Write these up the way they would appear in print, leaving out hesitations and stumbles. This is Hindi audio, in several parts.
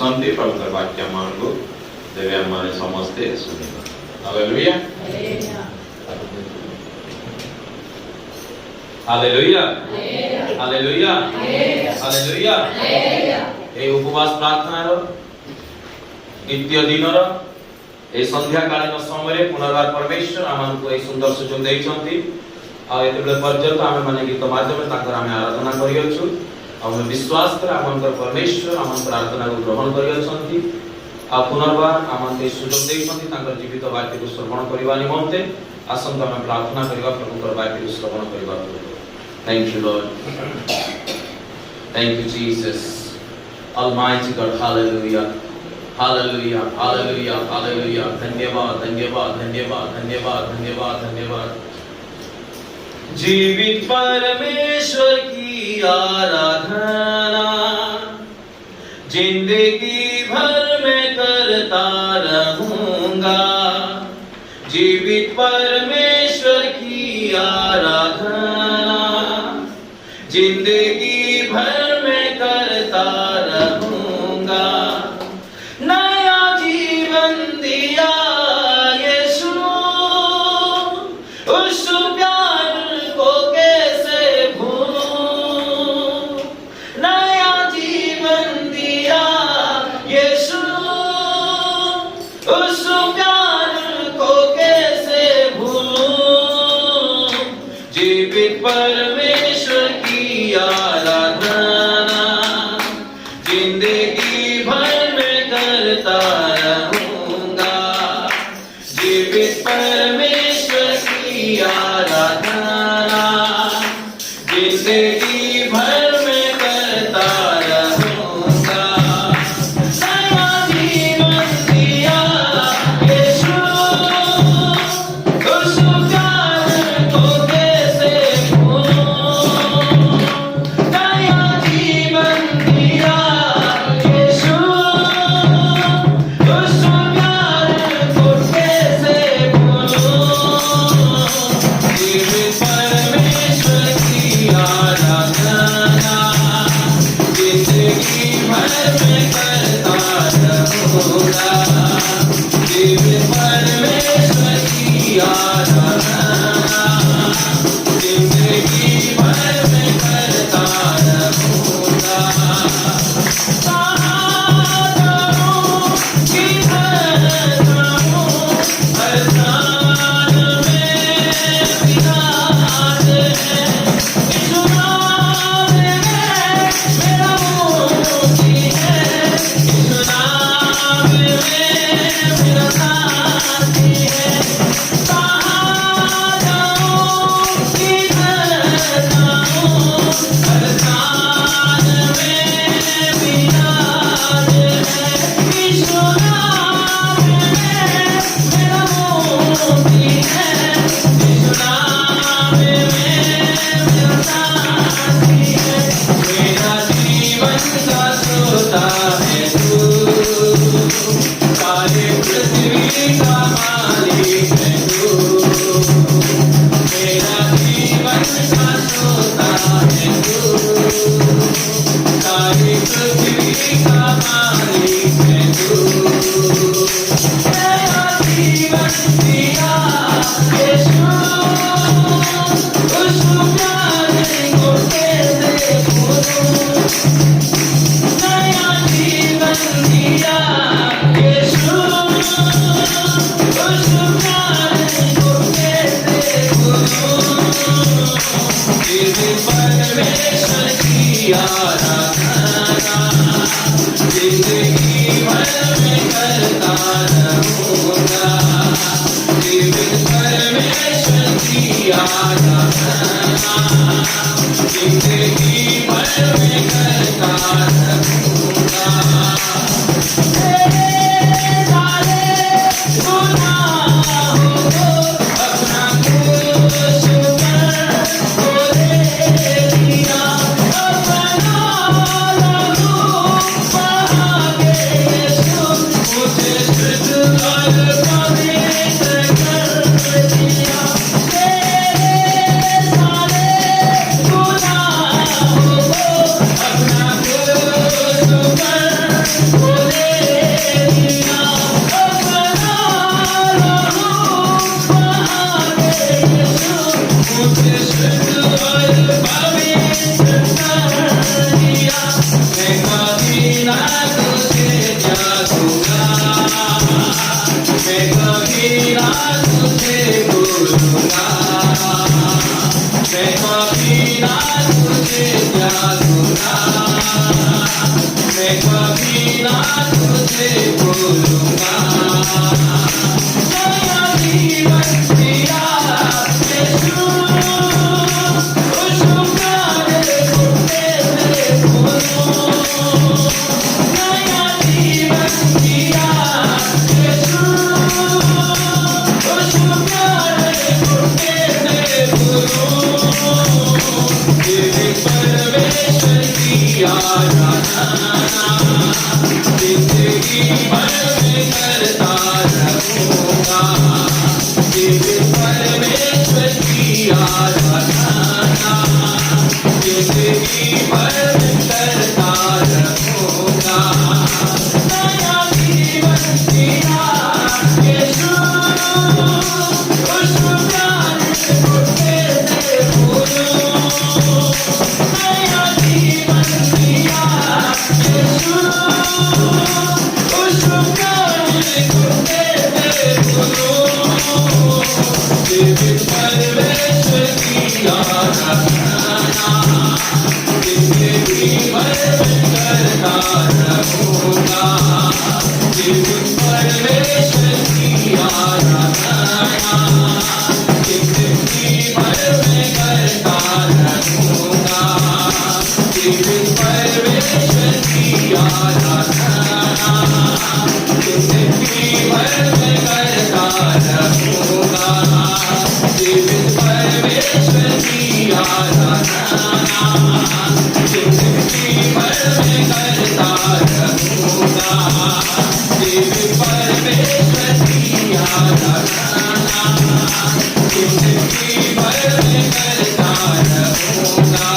ଶୁଣନ୍ତି ପବିତ୍ର ବାକ୍ୟ ମାନଙ୍କୁ ତେବେ ଆମେ ସମସ୍ତେ ଶୁଣିବା। Hallelujah hallelujah hallelujah hallelujah. এই উপবাস প্রার্থনার দ্বিতীয় দিনর এই সন্ধ্যাকালীন সময়ে পুনর্বার পরমেশ্বর আমাকে এই সুন্দর সুযোগ ଦେଇଛନ୍ତି। ଆଉ ଏତେବେଳେ ପର୍ଯ୍ୟନ୍ତ ଆମେ ମାନେ ଗୀତ ମାଧ୍ୟମରେ ତାଙ୍କର ଆମେ ଆରାଧନା କରିଅଛୁ। ଆମେ ବିଶ୍ୱାସ କରେ ଆମଙ୍କର ପରମେଶ୍ୱର ଆମ ପ୍ରାର୍ଥନାକୁ ଗ୍ରହଣ କରିଅଛନ୍ତି। ଆଉ ପୁନର୍ବାର ଆମକୁ ସୁଯୋଗ ଦେଇଛନ୍ତି ତାଙ୍କର ଜୀବିତ ବାକ୍ୟକୁ ଶ୍ରବଣ କରିବା ନିମନ୍ତେ। ଆସନ୍ତୁ ଆମେ ପ୍ରାର୍ଥନା କରିବା ପ୍ରଭୁଙ୍କର ବାକ୍ୟକୁ ଶ୍ରବଣ କରିବା। Thank you Lord. Thank you Jesus. Almighty God. Hallelujah. Hallelujah. Hallelujah. Hallelujah. धन्यवाद धन्यवाद धन्यवाद धन्यवाद धन्यवाद धन्यवाद। जीवित परमेश्वर की आराधना जिंदगी भर में करता रहूंगा। जीवित परमेश्वर की आराधना जिंदगी भर में करता रहूंगा। नया जीवन दिया यीशु, उस प्यार को कैसे भूलूं। नया जीवन दिया यीशु, उस प्यार को कैसे भूलूं। जीवित परमेश्वर की आराधना जिंदगी भर में करता रहूंगा। जीवित परमेश्वर की आराधना जिंदगी भर में करता रहूंगा। नया जीवन दिया यीशु, उस प्यार को कैसे भूलूं। नया जीवन दिया यीशु, उस प्यार को कैसे भूलूं। जीवित परमेश्वर की आराधना जिंदगी भर में करता रहूंगा। जीवित परमेश्वर की आराधना जिंदगी भर में करता रहूंगा। कहाँ जाऊं किधर जाऊं, हर स्थान में विराज है। यीशु नाम में मेरा मुक्ति है। यीशु नाम में मेरा शांति है। कहाँ जाऊं किधर जाऊं, हर स्थान में विराज है। यीशु नाम में मेरा मुक्ति है। यीशु नाम में मेरा शांति है। मेरा जीवन का श्रोता है तू, सारे पृथ्वी का मालिक है तू। मेरा जीवन का श्रोता है तू, सारी पृथ्वी का मालिक है तू। मेरा जीवन दिया यीशु, उस प्यार को कैसे भूलूं। नया जीवन दिया यीशु, उस प्यार को कैसे भूलूं। जीवित परमेश्वर की आराधना जिंदगी भर में करता रहूंगा। जीवित परमेश्वर की आराधना जिंदगी भर में करता रहूंगा। तेरे सारे गुनाहों को अपना क्रूस पर ले लिया। अपना लहू बहा के यीशु मुझे शुद्ध और पवित्र कर दिया। तेरे सारे गुनाहों को जीवित परमेश्वर की आराधना जिंदगी भर मैं करता रहूंगा। जीवित परमेश्वर की आराधना जिंदगी भर मैं करता रहूंगा। जीवित परमेश्वर की आराधना जिंदगी भर मैं करता रहूंगा। जीवित परमेश्वर की आराधना जिंदगी भर मैं करता रहूंगा। जीवित परमेश्वर की आराधना जिंदगी भर मैं करता रहूंगा।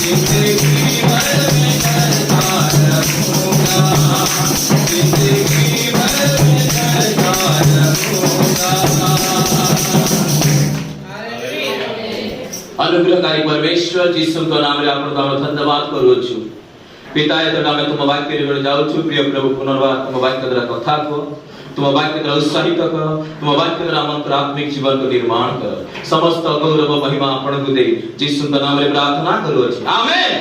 जिंदगी भर मैं करता रहूंगा। जिंदगी भर मैं करता रहूंगा। अनुग्रहकारी परमेश्वर जीसु को नाम रे आपण को धन्यवाद करूछु। पिता एतो नामे तुम वाक्य रे जाउछु। प्रिय प्रभु पुनर्बार तुम वाक्य द्वारा कथा को तुम वाक्य द्वारा उत्साहित कर। तुम वाक्य द्वारा मंत्र आत्मिक जीवन को निर्माण कर। समस्त गौरव महिमा आपण को दे जीसु को नाम रे प्रार्थना करूछु। आमेन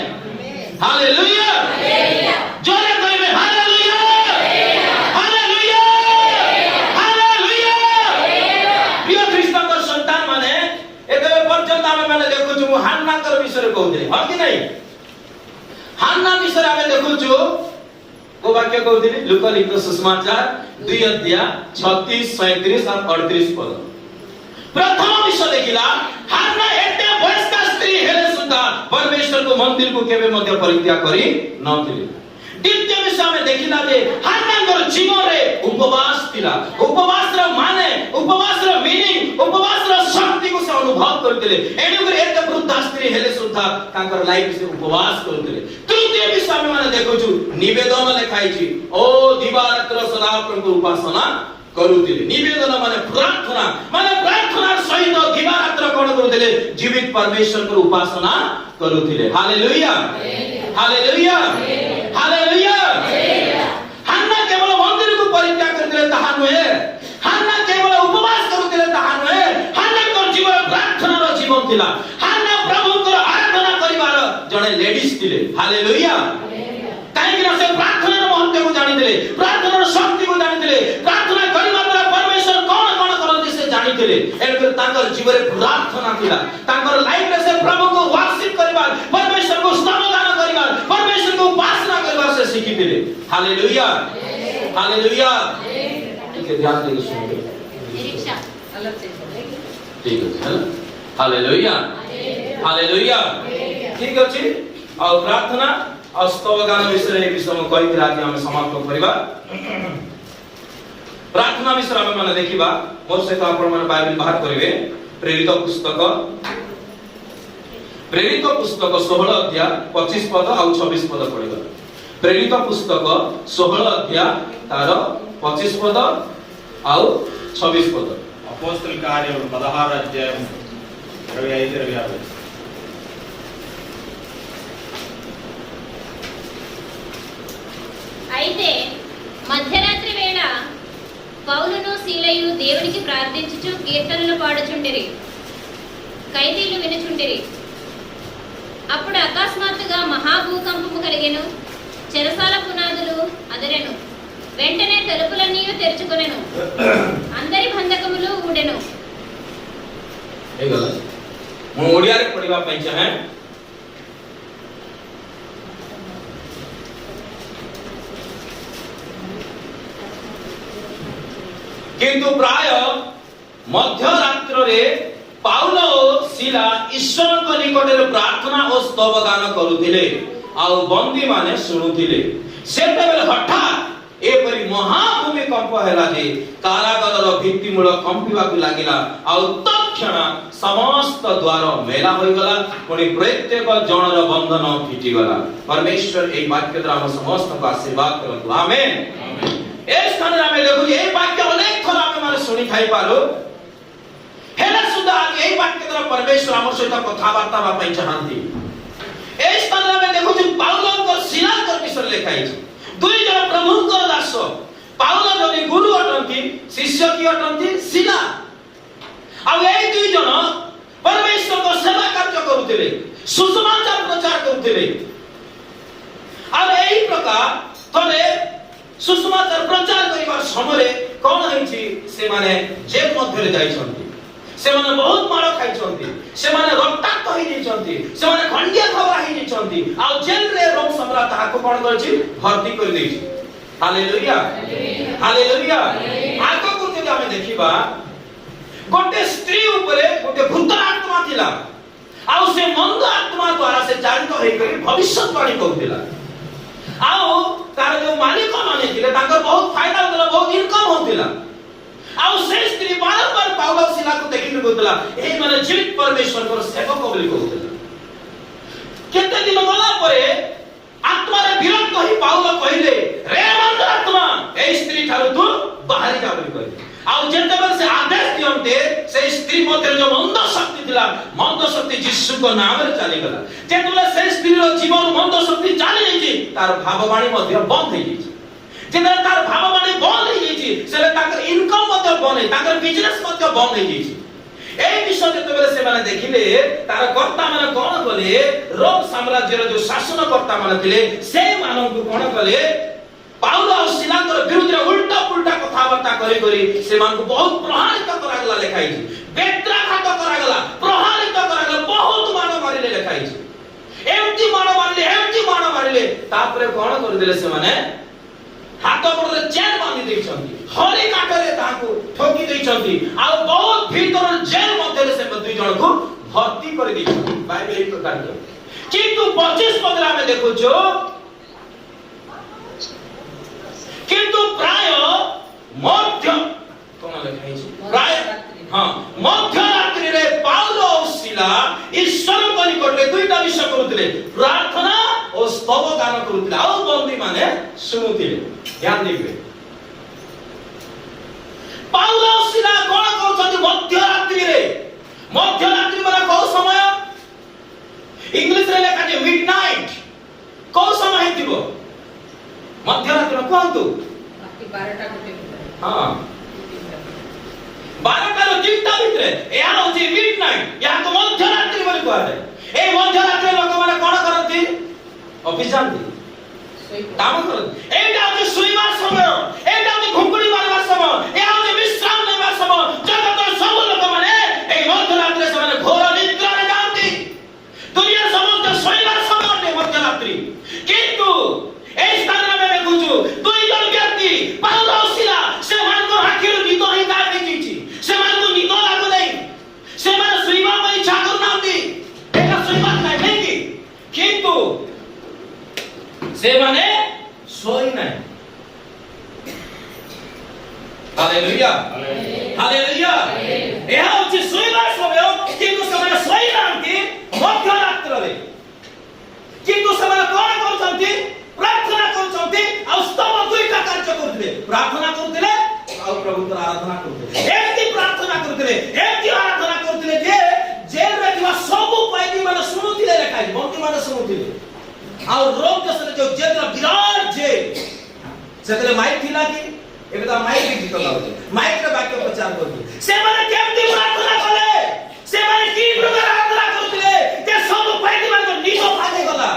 हालेलुया जोरे कहिबे हालेलुया हालेलुया हालेलुया। प्रिय ख्रीष्टन को संतान माने एते पर्यंत आमे माने देखुछु हान्ना कर विषय कहउले ह कि नहीं। हान्ना विषय आमे देखुछु को वाक्य कहउले लूका लिखित सुसमाचार 2 अध्याय 36 37 और 38 पद। प्रथम विषय देखिला हान्ना एते वयस्क स्त्री हेले सुद्धा परमेश्वर को मंदिर को केबे मध्य परित्याग करी नथिले। द्वितीय विषय में देखिला जे हान्नाଙ୍କର जीवନରେ उपवास थिला। उपवास रो माने उपवास रो मीनिंग उपवास रो शक्ति को से अनुभव करथिले। एनुकर एते वृद्ध स्त्री हेले सुद्धा तांकर लाइफ से उपवास करथिले। तृतीय विषय में माने देखुछु निवेदन लेखाइछि ओ दिवारात्र सदा प्रभु उपासना करूथिले। निवेदन माने प्रार्थना सहित दिवारात्र कोन करूथिले जीवित परमेश्वर को उपासना करूथिले। Hallelujah hallelujah hallelujah. हान्ना केवल मंदिर को परित्याग करथिले ताहा नहे। हान्ना केवल उपवास करूथिले ताहा नहे। हान्ना को जीवन प्रार्थना रो जीवन थिला। हान्ना प्रभु को आराधना करिवार जणे लेडीज थिले। हालेलुया काहे कि से प्रार्थना रो महत्व को जानिथिले। प्रार्थना रो शक्ति को जानिथिले। प्रार्थना करिवा द्वारा परमेश्वर कोन कोन करथि से जानिथिले। एकर तांकर जीवन प्रार्थना थिला। तांकर लाइफ रे से प्रभु को वर्शिप करिवार परमेश्वर को स्तोत्रगान करिवार परमेश्वर को उपासना करिवार से सिखिथिले। Hallelujah hallelujah. ठीक है ध्यान देके सुनिए। निरीक्षा अलग से ठीक है हालेलुया हालेलुया। ठीक अछि और प्रार्थना और स्तोत्रगान विषय में कहि के राति हम समाप्त करिबा। प्रार्थना विषय में माने देखिबा मोर से तो आपण माने बाइबल बाहर करिवे। प्रेरित पुस्तक 16 अध्याय 25 पद और 26 पद पढिबा। प्रेरित पुस्तक 16 अध्याय तार 25 पद और 26 पद। अपोस्तल कार्य 16 अध्याय 25-26। అయితే మధ్యరాత్రి వేళ పౌలును సీలయు దేవునికి ప్రార్థించుచు కీర్తనలు పాడుచుండిరి. ఖైదీలు వినుచుండిరి. అప్పుడు అకస్మాత్తుగా మహాభూకంపము కలిగెను. చెరసాల పునాదులు అదరెను. వెంటనే తలుపులన్నీ తెరుచుకొనెను. అందరి బంధకములు ఊడెను. ఏగల ମୁଁ ଓଡ଼ିଆରେ ପଢିବା ପାଇଁ ଚାହେଁ। किंतु प्राय मध्यरात्र रे पाउल और सीला ईश्वर को निकट रे प्रार्थना और स्तोत्रगान करूथिले आउ बंदी माने सुनुथिले। सेते बेले हठात एपरि महाभूमिकंप हैला जे कारागार भित्ति मूल कंपिबा को लागिला आउ तत्क्षण समस्त द्वार मेला होई गला। पुणी प्रत्येक जनर बंधन फिटी गला। परमेश्वर एई वाक्य द्वारा हम समस्त को आशीर्वाद करतु। आमेन। ए स्थान रे हम देखु जे एई वाक्य अनेक थर हम माने सुनी खाई पालो। हेला सुधा एई वाक्य द्वारा परमेश्वर हमर सहित कथा वार्ता बा पई चाहंती। ए स्थान रे हम देखु जे पाउल और सीला कर विषय लिखाई छै। दुई जन प्रभु को दास पाउल जने गुरु अटन अटंती शिष्य की अटंती शिला आ ए दुई जन परमेश्वर को सेवा कार्य करुथिले सुसमाचार प्रचार करुथिले आ एही प्रकार तले सुसमाचार प्रचार करिवार समय कोन होइछि से माने जेल मध्यरे जाइछन्ति से माने बहुत मार खाइछन्ति से माने रक्ताक्त होई जाइछन्ति से माने खंडिया खबरा होई जाइछन्ति आ जेल रे रोम सम्राट ताहाको कोन करछि भर्ती कर दैछि हालेलुया हालेलुया आको को जदि हम देखिबा गोटे स्त्री ऊपरे गोटे भूत आत्मा थिला आ से मंद आत्मा द्वारा से चालित होई करी भविष्यवाणी करुथिला आओ तार जो मालिक माने थिले ताकर बहुत फायदा होतला बहुत इनकम होतला आओ से स्त्री बारंबार पाउलस सिला को देखि कहतला ए माने जीवित परमेश्वर को सेवक बोली कहतला केते दिन गला परे आत्मा रे विरक्त होई पाउल कहिले रे मंद आत्मा ए स्त्री थारु तू बाहरी जा बोली कहि आओ जेते बेर से आदेश दियंते से स्त्री मध्य जो मंद शक्ति थिला मंद शक्ति यीशु को नाम रे चली गला जेते से स्त्री रो जीवन मंद शक्ति चली जाई तार भाववाणी मध्य बंद होई जाई जेते तार भाववाणी बंद होई जाई से ताकर इनकम मध्य बंद होई ताकर बिजनेस मध्य बंद होई जाई ए विषय जेते बेर से माने देखिले तार कर्ता माने कोन कले रोम साम्राज्य रो जो शासन कर्ता माने थिले से मानन को कोन कले पाउल और सिलाकर विरुद्ध उल्टा पुल्टा कथावार्ता करी करी से मान को बहुत प्रहारित करागला लिखाई छी बेत्राघात करागला प्रहारित करागला बहुत मानो मारिले लिखाई छी एमती मानो मारिले तापरे कोन कर देले से माने हाथ पर चेन बांधी दै छथि हरी काटरे ताको ठोकी दै छथि आ बहुत भीतर जेल मध्ये से दुई जन को भर्ती कर दै छथि बाइबल एक प्रकार किंतु 25 पदरा में देखो जो किंतु प्राय मध्य कोन लिखाई छी प्राय हां मध्य रात्रि रे पाउल और सिला ईश्वर को निकटले दुईटा विषय करूतिले प्रार्थना और स्तव गान करूतिले आ बंदी माने सुनुतिले ध्यान दिबे पाउल और सिला कोन कहउछथि मध्य रात्रि माने को समय इंग्लिश रे लिखा छै मिडनाइट को समय हेतिबो मध्यरात्रि में कहतु 12टा गोटे हां 12टा रो 3टा भितरे या होची मिडनाइट या तो मध्यरात्रि बोली कहले ए मध्यरात्रि लोक माने कोन करथि ऑफिस जानथि काम करथि एटा होची सुइमा समय एटा होची घुंगुड़ी मारवा समय या होची विश्राम लेवा समय जगत सब लोक माने ए मध्यरात्रि से माने घोर निद्रा रे जानथि दुनिया समस्त सुइमा समय मध्यरात्रि किंतु ए स्थान में देखुछु दुई जन व्यक्ति पाउल और सिला से मान को आखिर निदो ही गाय दिछि से मान को निदो लागो नै से मान सुइमा में इच्छा करनांती एका सुइमा नै कि किंतु से माने सोई नै हालेलुया हालेलुया एहा होछि सुइमा समय किंतु से माने सोई नांती मध्यरात्र रे किंतु से माने कोन करछंती प्रार्थना करछन्ते आ स्तव दुईटा कार्य करथिले प्रार्थना करथिले आ प्रभुतर आराधना करथिले एति प्रार्थना करथिले एति आराधना करथिले जे जेल रे दिवा सब पैदी माने सुनुथिले लेखाई बंदी माने सुनुथिले आ रोम देश रे जो जेल रा विराट जेल सेतले माइक थिला कि एकदा माइक भी गीत गाउथे माइक रे वाक्य प्रचार करथि से माने केमति प्रार्थना कले से माने की प्रकार आराधना करथिले जे सब पैदी माने निशो भागे गला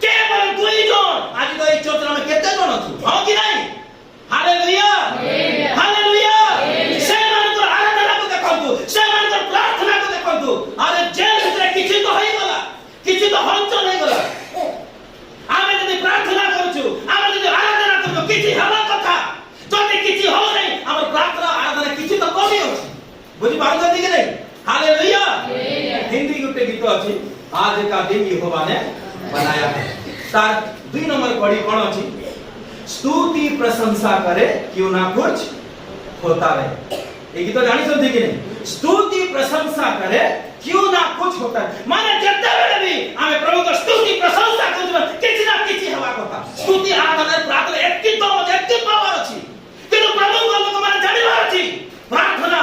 केवल दुई जन आज तो इस चर्चा में केते जन छु हो कि नहीं हालेलुया हालेलुया से मान को आराधना को देखंतु से मान को प्रार्थना को देखंतु अरे जेल भीतर किछि तो होई गला किछि तो हंच नहीं गला आमे जदी प्रार्थना करछु आमे जदी आराधना करछु किछि हवा कथा जदी किछि हो नहीं हमर प्रार्थना आराधना किछि तो कमी होछि बुझि पाउछथि कि नहीं हालेलुया हिंदी गुटे गीत अछि आज का दिन यहोवा ने बनाया है तार 2 नंबर पढ़ी कौन अछि स्तुति प्रशंसा करे क्यों ना कुछ होता रहे ये गीत जानी सुनते कि नहीं स्तुति प्रशंसा करे क्यों ना कुछ होता है माने जत्ते बेले भी हमें प्रभु को स्तुति प्रशंसा करछु किछि ना किछि हवा କଥା स्तुति आराधना प्रार्थना एति तो एति पावर अछि किंतु प्रभु को लोक माने जानिबार अछि प्रार्थना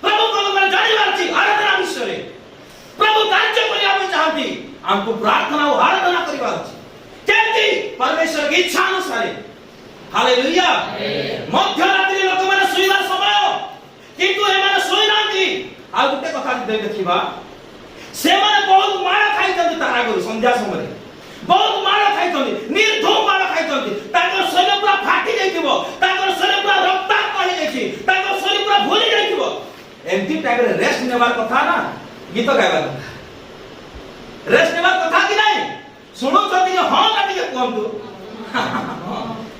प्रभु को लोक माने जानिबार अछि आराधना विषय रे प्रभु कार्य करिया पे चाहती हमको प्रार्थना और आराधना करिबार अछि केति परमेश्वर की इच्छा अनुसार हालेलुया मध्यरात्रि लोक ଯଦି ଦେଖିବା ସେମାନେ ବହୁତ ମାଡ଼ ଖାଇଛନ୍ତି ତାର ଆଗରୁ ସନ୍ଧ୍ୟା ସମୟରେ ବହୁତ ମାଡ଼ ଖାଇଛନ୍ତି ନିର୍ଧୂମ ମାଡ଼ ଖାଇଛନ୍ତି ତାଙ୍କର ଶରୀର ପୁରା ଫାଟି ଯାଇଥିବ ତାଙ୍କର ଶରୀର ପୁରା ରକ୍ତାକ୍ତ ହେଇଯାଇଛି ତାଙ୍କର ଶରୀର ପୁରା ଭୁଲି ଯାଇଥିବ ଏମିତି ଟାଇମରେ ରେଷ୍ଟ ନେବାର କଥା ନା ଗୀତ ଗାଇବାର କଥା ରେଷ୍ଟ ନେବାର କଥା କି ନାହିଁ ଶୁଣୁଛନ୍ତି ଯେ ହଁ ନା ଟିକେ କୁହନ୍ତୁ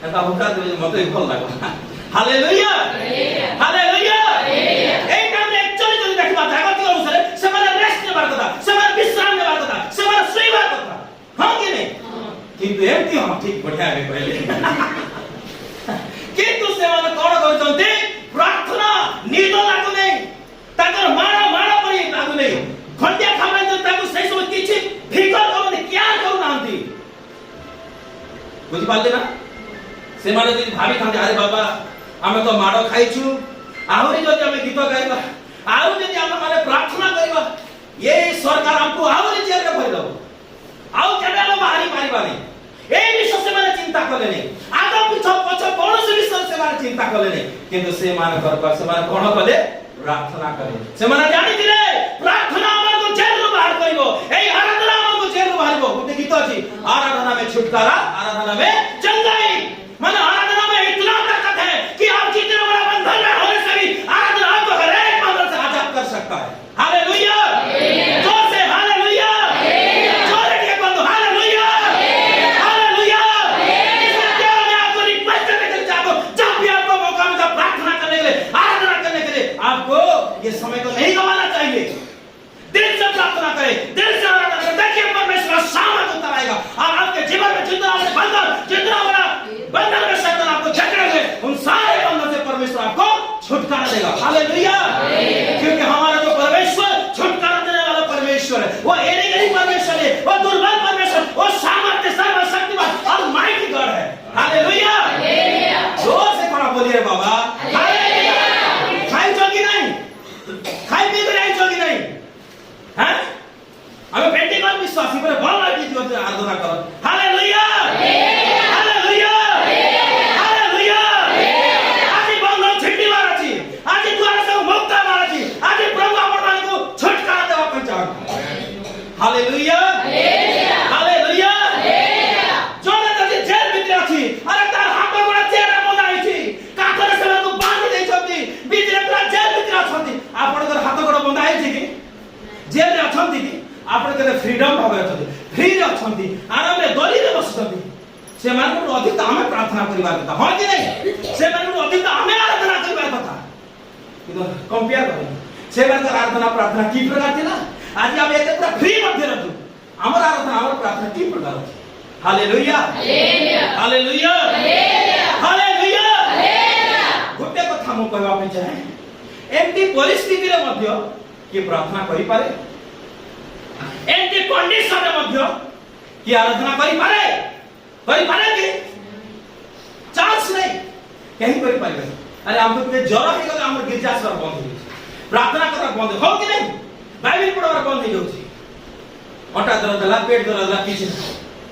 এটা হুকা দেবে মতে ভাল লাগবে হালেলুয়া হালেলুয়া এই কারণে একচুয়ালি যদি দেখিবা জাগতিক অনুসারে সেমানে রেস্ট নেবার কথা সেমানে বিশ্রাম নেবার কথা সেমানে শুইবার কথা হ্যাঁ কি নেই কিন্তু এমতি হ্যাঁ ঠিক বঢ়িয়া আমি কইলি কিন্তু সেমানে কোন করছন্তি প্রার্থনা নিদ লাগু নেই তাদের মারা মারা পরি লাগু নেই ঘন্টা খাবাই তো তাকে সেই সময় কিছু ফিকর করতে কিয়া করু নান্তি বুঝি পারলে না সেমানে যদি ভাবি থাকে আরে বাবা আমি তো মাড় খাইছু আহুরি যদি আমি গীত গাইবা আহু যদি আমরা মানে প্রার্থনা করিবা এই সরকার আমকু আহুরি জেলে ভরে দেব আউ কেবে আমরা বাহারি পারিবা নাই এই বিষয় সেমানে চিন্তা কলে নাই আগা পিছ পছ কোনসি বিষয় সেমানে চিন্তা কলে নাই কিন্তু সেমানে করবা সেমানে কোন কলে প্রার্থনা করে সেমানে জানিছিলে প্রার্থনা আমাকে জেলରୁ বাহার করিব এই আরাধনা আমাকে জেলରୁ বাহারিব গোটে গীত আছে आराधना में छुटकारा आराधना में चंगाई माने आराधना में इतना ताकत है कि आप जितने बड़ा बंधन में होने से भी आराधना आपको हर एक बंधन से आजाद कर सकता है हालेलुया जोर से हालेलुया जोर से बंधु हालेलुया हालेलुया इसलिए मैं आपको रिक्वेस्ट करने के लिए चाहता हूं जब भी आपको मौका मिले प्रार्थना करने के लिए आराधना करने के लिए आपको ये समय को नहीं गंवाना चाहिए दिल से प्रार्थना करें दिल से आराधना करें देखिए परमेश्वर सामर्थ उतर आएगा और आपके जीवन में जितना बड़ा बंधन जितना बड़ा बंधन में शैतान आपको जकड़ेंगे उन सारे बंधन से परमेश्वर आपको छुटकारा देगा हालेलुया क्योंकि हमारा जो परमेश्वर छुटकारा देने वाला परमेश्वर है वो एरिगरी परमेश्वर है वो दुर्बल परमेश्वर वो सामर्थ्य सर्वशक्तिमान और माइटी गॉड है हालेलुया जोर से खड़ा बोलिए बाबा हालेलुया खाई चोगी नहीं खाई पी कर आई चोगी नहीं हैं আমি পেন্টিকল বিশ্বাসী করে বল লাগি দিও আরাধনা করো হালেলুয়া হালেলুয়া হালেলুয়া আজি বন্ধন ছিটিবার আছে আজি দুয়ার সব মুক্ত হবার আছে আজি প্রভু আপনাদের ছুটকারা দেওয়া ପାଇଁ চান হালেলুয়া হালেলুয়া জনে যদি জেল ভিতরে আছে আরে তার হাত গোড়া চেরা বন্ধা হইছি কাঠরে সেମାନଙ୍କୁ বাঁধি ଦେଇଛନ୍ତି ভিতরে পুরা জেল ভিতরে অଛନ୍ତି ଆପଣଙ୍କର হাত গোড়া বন্ধা হইছি কি জেলে অଛନ୍ତି কি आपण के फ्रीडम भाव अछथि फ्री अछथि आराम रे दली रे बसथि से मानू अधिक हमें प्रार्थना करिबार कथा हो कि नहीं से मानू अधिक हमें आराधना करिबार कथा कितो कंपेयर कर से मानू आराधना प्रार्थना की प्रकार थिला आज हम एते पूरा फ्री मध्य रहू हमर आराधना हमर प्रार्थना की प्रकार अछि हालेलुया हालेलुया हालेलुया हालेलुया गोटे कथा हम कहबा पे चाहे एंती परिस्थिति रे मध्य कि प्रार्थना करि पारे एंती कंडीशन रे मध्य कि आराधना करि पारे कि चांस नहीं कहीं करि पारे अरे हम तो ज्वर हे गले हमर गिरजा सर बंद हो प्रार्थना करना बंद हो कि नहीं बाइबल पढ़ार बंद हो जाउची अटा दर्द ला पेट दर्द ला किछ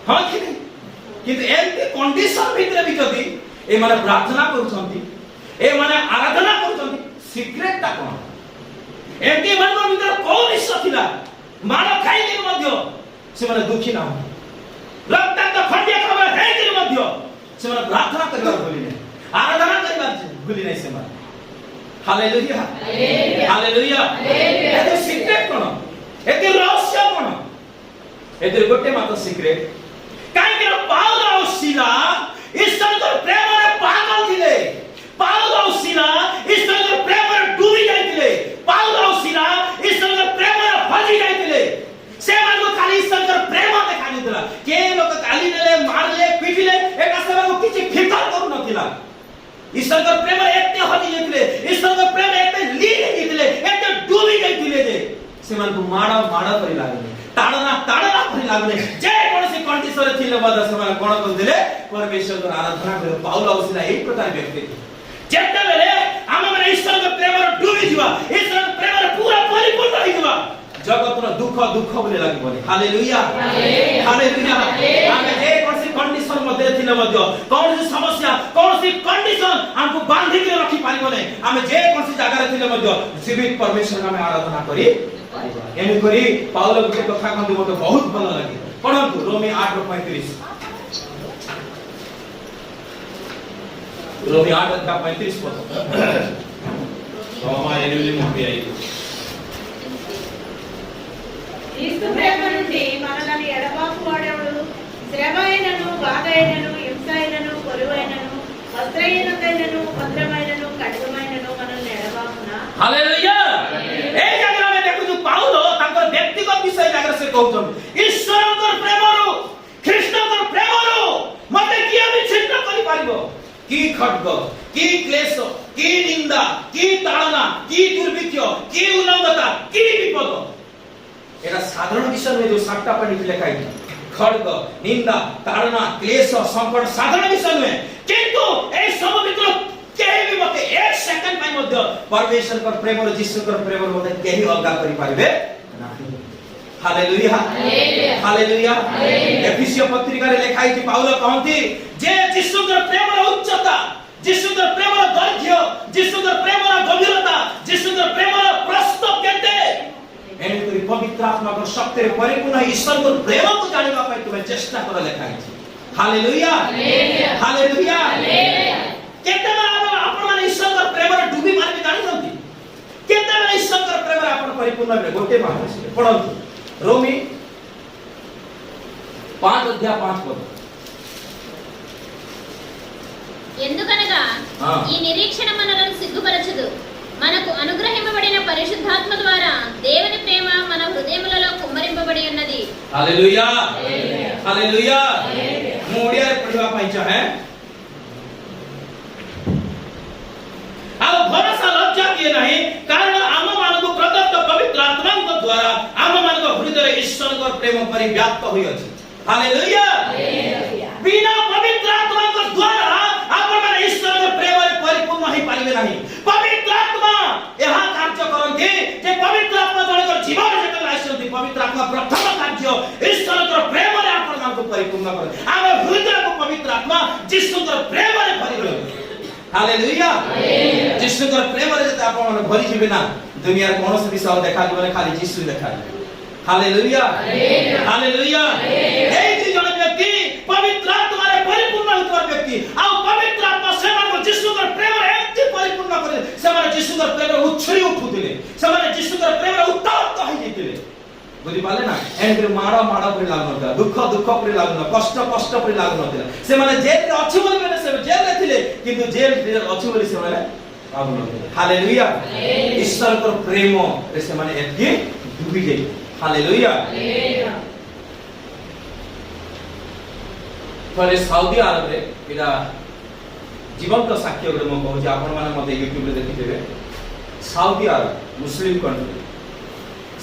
हां कि नहीं किंतु एंती कंडीशन भीतर भी जदी ए माने प्रार्थना करूछंती ए माने आराधना करूछंती सीक्रेट ता कोन एंती मन भीतर कोन इच्छा थिला मानव खाई के मध्य से माने दुखी ना हो रक्त तो खंडिया खबर है के मध्य से माने प्रार्थना करबा भूली नहीं आराधना करबा भूली नहीं से माने हालेलुया हालेलुया हालेलुया ए सीक्रेट कोन एते रहस्य कोन एते गोटे मात्र सीक्रेट काई के पाउल और सीला ईश्वर को प्रेम रे पागल थिले पाउल और सीला ईश्वर को प्रेम रे डूबी जाइतिले पाउल और सीला ईश्वर को प्रेम रे फजी जाइतिले से मानू खाली ईश्वर को प्रेम देखानी दिला के लोग गाली देले मारले पिटिले एटा से मानू किछि फिकर करू नथिला ईश्वर को प्रेम रे एते हजी जाइतिले ईश्वर को प्रेम एते लीन जाइतिले एते डूबी जाइतिले जे से मानू माड़ करी लागले ताड़ना करी लागले जे कोनसी कंडीशन रे थिले बद से माने कोन कर दिले परमेश्वर को आराधना करे पाउल और सीला एक प्रकार व्यक्ति जेते बेले हम माने ईश्वर के प्रेम रे डूबी जीवा ईश्वर के प्रेम रे पूरा परिपूर्ण होई जीवा जगत रो दुख बोले लागबोनी हालेलुया हालेलुया आमे जे कोनसी कंडीशन मध्ये थिले मध्ये कोनसी समस्या कोनसी कंडीशन हमको बांधी के रखी पारिबो नै आमे आमे जे कोसी जागा रे थिले मध्य जीवित परमेश्वर आमे आराधना करी एनु करी पाउल गुटे कथा कहते मते बहुत भल लागे पढंतु रोमी 8:35 रोमी 8:35 पद రోమా 8:35 క్రీస్తు ప్రేమ నుండి మనల్ని ఎడబాపు వాడెవడు శ్రమ అయినను బాధ అయినను హింస అయినను కొలువైనను వస్త్రహీనతైనను ఉపద్రవమైనను ఖడ్గమైనను మనల్ని ఎడబాపునా हालेलुया ए जगह में देखु जो पाउलो ताकर व्यक्तिगत विषय जगह से कहउछन ईश्वरकर प्रेमरु कृष्णकर प्रेमरु मते किया विच्छिन्न करि पारिबो की खड्ग की क्लेश की निंदा की ताड़ना की दुर्भिक्ष की उल्लंघनता की विपद एरा साधारण विषय में जो सातटा पॉइंट लिखा है खड्ग निंदा ताड़ना क्लेश संकट साधारण विषय में किंतु ए सब मित्र केही भी मते 1 सेकंड में मध्य परमेश्वर का प्रेम और यीशु का प्रेम और मते केही अलगा करि पारिबे नाही हालेलुया हालेलुया एफिसियो पत्रिका रे लिखा है कि पाउल कहंती जे यीशु का प्रेम और उच्चता यीशु का प्रेम और दैर्घ्य यीशु का प्रेम और गंभीरता यीशु का प्रेम और प्रस्त केते एनु पवित्र आत्मा को शक्ति रे परिपूर्ण ईश्वर को प्रेम को जानिबा पय तुमे चेष्टा कर लिखा है हालेलुया हालेलुया केते आपण माने ईश्वर का प्रेम रे डूबी मारबे जानि नथि केते माने ईश्वर का प्रेम रे आपण परिपूर्ण रे गोटे माने पढंतु रोमी 5:5 पद ఎందుకనగా ఈ నిరీక్షణ మనలను సిగ్గుపరచదు మనకు అనుగ్రహింపబడిన పరిశుద్ధాత్మ ద్వారా దేవుని ప్రేమ మన హృదయములలో కుమ్మరింపబడి ఉన్నది हालेलुया हालेलुया मोडिया रे पढिबा पई चाहे अब भरोसा लज्जा किए नहीं कारण आम मानको प्रदत्त पवित्र आत्मा द्वारा आम मानको हृदय रे ईश्वर को प्रेम परिव्याप्त होई अछि हालेलुया बिना पवित्र आत्मा को द्वारा आपण माने ईश्वर को प्रेम रे परिपूर्ण होई पारिबे नहीं पवित्र आत्मा यहा कार्य करंती जे पवित्र आत्मा जणकर जीवन जक आइसंती पवित्र आत्मा प्रथम कार्य ईश्वर को प्रेम रे आपण मानको परिपूर्ण करे आम हृदय को पवित्र आत्मा यीशु को प्रेम रे भरि गयो हालेलुया यीशु को प्रेम रे जते आपण माने भरि जिबे ना दुनिया रे कोनोस विषय देखा दिबे खाली यीशु देखा हालेलुया हालेलुया ए जी जण व्यक्ति पवित्र आत्मा रे परिपूर्ण होकर व्यक्ति आ पवित्र आत्मा से मन यीशु को प्रेम रे एति परिपूर्ण करे से मन यीशु को प्रेम रे उछरी उठुतिले से मन यीशु को प्रेम रे उत्तप्त होई जैतिले बुझी पाले ना एंड माड़ा माड़ा पर लागनता दुख दुख पर लागन कष्ट कष्ट पर लागनता से माने जेल रे अछि बोली माने से जेल रे थिले किंतु जेल रे अछि बोली से माने लागनता हालेलुया ईश्वर को प्रेम रे से माने एति डूबी गई हालेलुया थरे सऊदी अरब रे इरा जीवंत साक्ष्य रे म कहू जे आपण माने मते YouTube रे देखिबे सऊदी अरब मुस्लिम कंट्री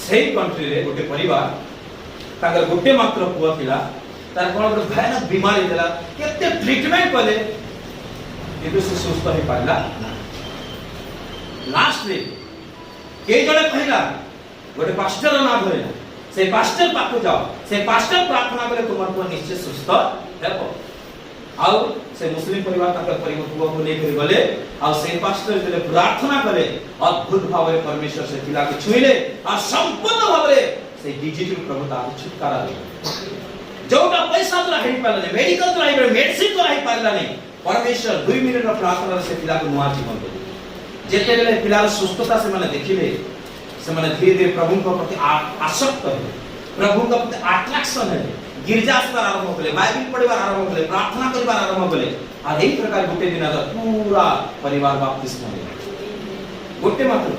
सेही कंट्री रे गोटे परिवार ताकर गोटे मात्र पुआ थिला तार कोन गोटे भयानक बीमारी देला केते ट्रीटमेंट कले किंतु से सुस्त हे पाइला लास्ट रे के जणे कहिला गोटे पास्टर ना धरेला से पास्टर पाखु जाओ से पास्टर प्रार्थना करे तुमर को निश्चय सुस्त हेबो आउ से मुस्लिम परिवार ताकर परिवार को नै करि गले आ से पास्टर जले प्रार्थना करे अद्भुत भाव रे परमेश्वर से पिला के छुइले आ संपूर्ण भाव रे से डिजिटल प्रभुता छुटकारा दे जोटा पैसा तोरा हेइ पाला ने मेडिकल तोरा हेइ मेडिसिन तोरा हेइ पाला नै परमेश्वर 2 मिनिट रो प्रार्थना से पिला को नुआ जीवन दे जेते बेले पिला रो सुस्थता से माने देखिले से माने धीरे धीरे प्रभु को प्रति आसक्त है प्रभु को प्रति अट्रैक्शन है गिरजा स्तर आरंभ होले बाइबल पढ़िबार आरंभ होले प्रार्थना करिबार आरंभ होले आ एही प्रकार गोटे दिन पूरा परिवार बपतिस्मा होले गोटे मात्र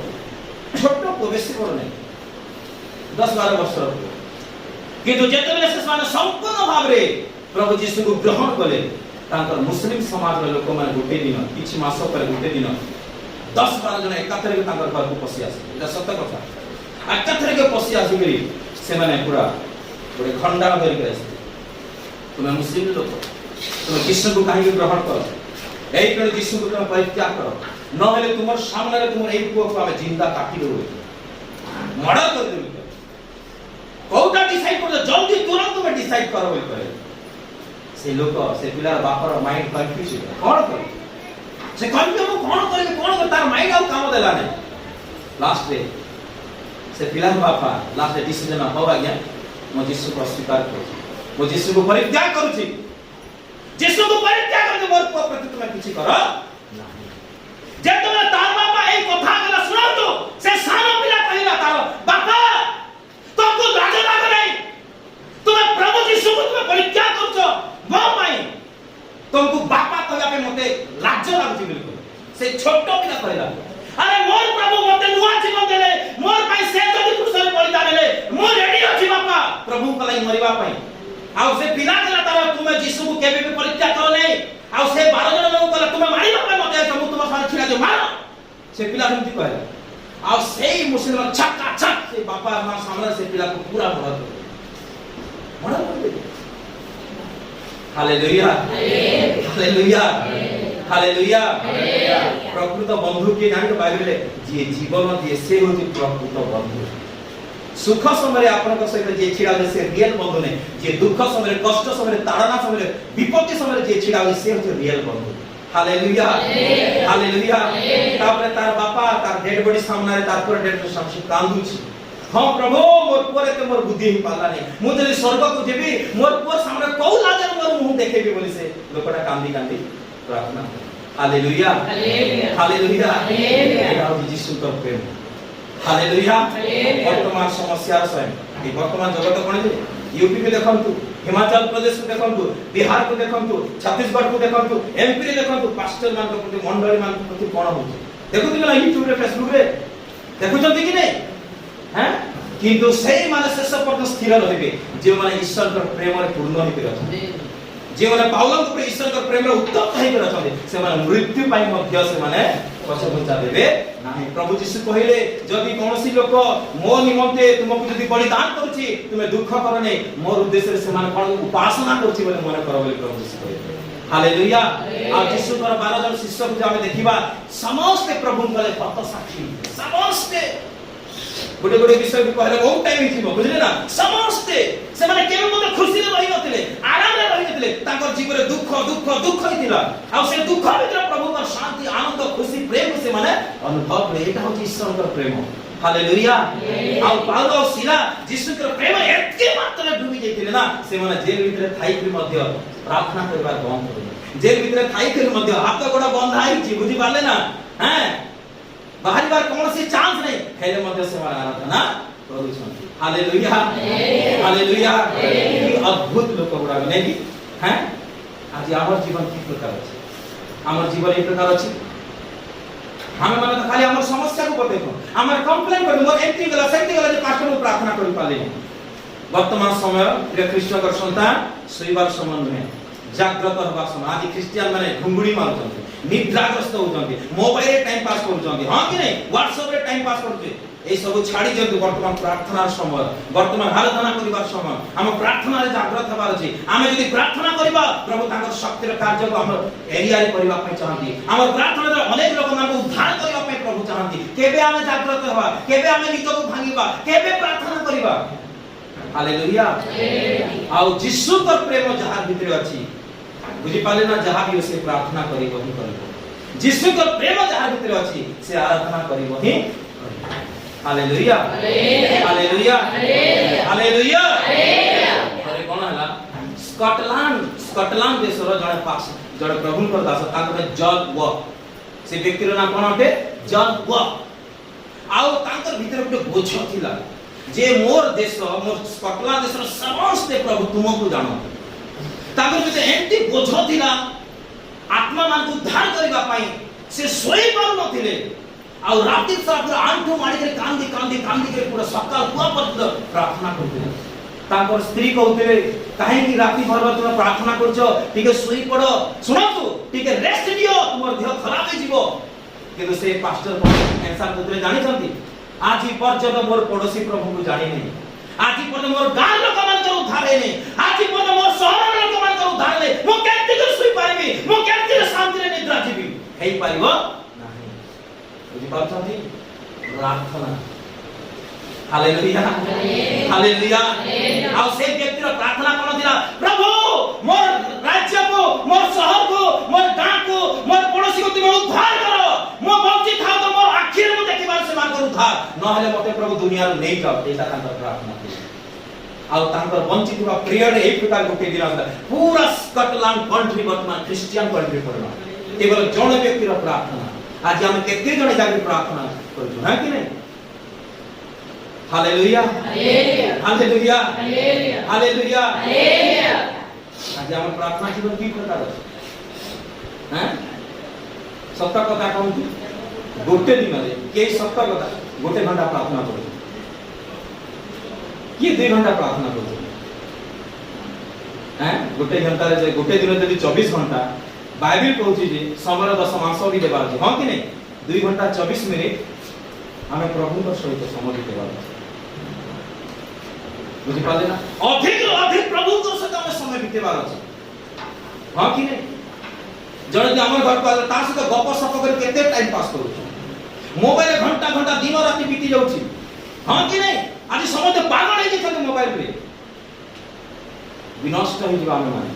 छोट को बेसी बड़ नै 10-12 वर्ष रो किंतु जेते बेले से माने संपूर्ण भाव रे प्रभु यीशु को ग्रहण कले तांकर मुस्लिम समाज रे लोक माने गोटे दिन किछ मास पर गोटे दिन 10-12 जन एकाथरे के तांकर घर को पसी आसे एटा सत्य कथा एकाथरे के पसी आसी करी से माने पूरा गोटे खंडा धरि के आसे तुम मुस्लिम लोक तुम कृष्ण को काहे ग्रहण करो एई करे यीशु को तुम परित्याग करो न हेले तुमर सामने रे तुमर एई को आमे जिंदा काटी देबो मर्डर कर देबो कोटा डिसाइड कर जल्दी तुरंत तुम डिसाइड करो बोल करे से लोक से पिलार बापर माइंड कंफ्यूज कोन करे से कंफ्यूज कोन करे तार माइंड आउ काम देला नहीं लास्ट रे से पिला बापा लास्ट रे डिसीजन हो आज्ञा मो यीशु को स्वीकार करू मो यीशु को परित्याग करू छी यीशु को परित्याग करके मोर को प्रति तुम किछि करो नाही जे तुम तार बापा ए कथा गला सुनाउ तो से सानो पिला कहिला तार बापा तुमको लाज लाग नहीं तुम प्रभु यीशु को तुम परित्याग करछो मो माई तुमको बापा कहया पे मते लाज लागुची बिल्कुल से छोटो पिला कहिला अरे मोर प्रभु मते नुआ जीवन देले मोर पाई से जदी क्रूसरे पड़िता देले मो रेडी अछि बापा प्रभु कलाई मरिबा पाई आउ से पिला कला तार तुमे यीशु को केबे भी परित्याग करो नहीं आउ से 12 जन लोग कला तुमे मारिबा पाई मते तुम तुम सारे छिड़ा दे मारो से पिला हमती कहला आउ सेही मुसलमान छक्का छक से बापा मां सामने से पिला को पूरा मर्डर कर दे हालेलुया हालेलुया हालेलुया प्रकृत बंधु के जान बाइबल जे जीवन दिए से होती प्रकृत बंधु सुख समय आपन सहित जे छिड़ा से रियल बंधु नहीं जे दुख समय कष्ट समय ताड़ना समय विपत्ति समय जे छिड़ा से होती रियल बंधु हालेलुया हालेलुया तापर तार बापा तार डेड बॉडी सामने तार पर डेड बॉडी सामने कांदुची हां प्रभु मोर पुरे ते मोर बुद्धि ही पाला नहीं मु जले स्वर्ग को जेबी मोर पुर सामने कौ लाजर मोर मुंह देखेबी बोली से लोकटा कांदी कांदी प्रार्थना हालेलुया हालेलुया हालेलुया यीशु का प्रेम हालेलुया वर्तमान समस्या स्वयं ये वर्तमान जगत कोन जे यूपी में देखंतु हिमाचल प्रदेश में देखंतु बिहार को देखंतु छत्तीसगढ़ को देखंतु एमपी रे देखंतु पास्टर मान को प्रति मंडली मान को प्रति कोन होची देखुथि ना यूट्यूब रे फेसबुक रे देखुचंती कि नहीं हैं किंतु सेही माने शेष पर्यंत स्थिर रहिबे जे माने ईश्वर का प्रेम रे पूर्ण होई रहथि जे माने पाउलन को ईश्वर का प्रेम रे उत्तम होई रहथि से माने मृत्यु पाई मध्य से माने पछघुंचा देबे नाही प्रभु यीशु कहिले जदि कोनोसी लोक मो निमंते तुमको जदि बलिदान करूची तुमे दुख करने मोर उद्देश्य से माने कोन उपासना करूची बोले मन करो बोले प्रभु यीशु कहिले हालेलुया आ यीशु कर 12 जन शिष्य को हम देखिबा समस्त प्रभु कले पत साक्षी समस्त गोटे गोटे विषय भी कहले बहुत टाइम हिथिबो बुझले ना समस्त से माने केबे मते खुशी रे रहि नथिले आराम रे रहि नथिले ताकर जीवन रे दुख दुख दुख हिथिला आ से दुख भीतर प्रभु का शांति आनंद खुशी प्रेम से माने अनुभव रे एटा होची ईश्वर का प्रेम हालेलुया आ पाउल और सिला यीशु के प्रेम एते मात्र डूबी जाइथिले ना से माने जेल भीतर थाई के मध्य प्रार्थना करबा बंद कर जेल भीतर थाई के मध्य हाथ गोड़ा बंधा हिची बुझी पाले ना हैं बाहरी बार कौन सी चांस नहीं हेले मध्य से मारा आराधना करूछन हालेलुया हालेलुया की अद्भुत लोक गुडा नहीं कि हैं आज हमर जीवन की प्रकार अछि हमर जीवन एक प्रकार अछि हम माने तो खाली हमर समस्या को देखो हमर कंप्लेन कर मोर एंट्री गला सेंटी गला जे पास्टर को प्रार्थना करि पाले वर्तमान समय प्रिय ख्रीष्ट का संतान सुइबार संबंध में जागृत होबा समय आज क्रिश्चियन माने घुंगुड़ी मारछन निद्राग्रस्त होजंती मोबाइल टाइम पास करूजंती हां कि नहीं व्हाट्सएप रे टाइम पास करूजे ए सब छाडी जंतु वर्तमान प्रार्थना समय वर्तमान आराधना करिवार समय हम प्रार्थना रे जागृत हबार अछि हम यदि प्रार्थना करिबा प्रभु ताकर शक्तिर कार्य को हम एरिया रे करिवा पय चाहंती हम प्रार्थना रे अनेक लोक मानको उद्धार करिवा पय प्रभु चाहंती केबे हम जागृत हबा केबे हम निज को भांगीबा केबे प्रार्थना करिबा हालेलुया आउ यीशु का प्रेम जहां भीतर अछि बुझी पाले ना जहां भी उसे प्रार्थना करिबो ही करिबो यीशु का प्रेम जहां भीतर अछि से आराधना करिबो ही हालेलुया हालेलुया हालेलुया अरे कोन हला स्कॉटलैंड देशर जने पास जने प्रभु को दास ताके जॉन वॉक से व्यक्तिर नाम कोन होते जॉन वॉक आउ ताकर भीतर एक बोझ थिला जे मोर देश मोर स्कॉटलैंड देशर समस्त प्रभु तुमको जानो ताकर जे एंटी बोझ थिला आत्मा मान को उद्धार करबा पई से सोई पार नथिले आ राति सारा आंठो मारी के कांदी कांदी कांदी के पूरा सकाल हुआ पर प्रार्थना करथिले ताकर स्त्री कहउथिले काहे कि राति भर भर तुम प्रार्थना करछो ठीक सोई पड़ो सुनतु ठीक रेस्ट लियो तुमर देह खराब हे जीवो किंतु से पास्टर आंसर पुत्र जानि छथि आजि पर्यंत मोर पड़ोसी प्रभु को जानि नहीं आजि पर्यंत मोर गां लोक मान को उद्धार हे नहीं आजि पर्यंत मोर शहर लोक मान को उद्धार ले मो केते कर सोई पारबी मो केते शांति रे निद्रा जीवी हेई पारिबो नाही बुझि पाछथि प्रार्थना हालेलुया हालेलुया आ से व्यक्ति रो प्रार्थना कोन दिला प्रभु मोर राज्य को मोर शहर को मोर गां को मोर पड़ोसी को तुम उद्धार करो मो वंचित नहले मते प्रभु दुनिया रो नहीं जाओ एटा तांकर प्रार्थना थी आ तांकर वंचित हुआ पीरियड एक प्रकार गोटे दिन आला पूरा स्कॉटलैंड कंट्री वर्तमान क्रिश्चियन कंट्री पड़ला केवल जण व्यक्ति रो प्रार्थना आज हम केते जण जाके प्रार्थना करू है कि नहीं हालेलुया हालेलुया हालेलुया हालेलुया आज हम प्रार्थना जीवन की प्रकार है हैं सत्य कथा कहूँ गोटे दिन रे के सत्य कथा गोटे घंटा प्रार्थना करू ये 2 घंटा प्रार्थना करू हैं गोटे घंटा रे गोटे दिन यदि 24 घंटा बाइबल कहूची जे समर दशमांश भी देबार छै हां कि नहीं 2 घंटा 24 मिनिट हमें प्रभु को सहित समय देबार बुझि पाले ना अधिक प्रभु को सहित हमें समय बितेबार छै हां कि नहीं जण जे हमर घर पर ता सहित गप सप कर केते टाइम पास करू मोबाइल घंटा घंटा दिन राति बीती जाउची हां कि नहीं आज समझ पागल है जे मोबाइल पे विनष्ट हो जीवा में माने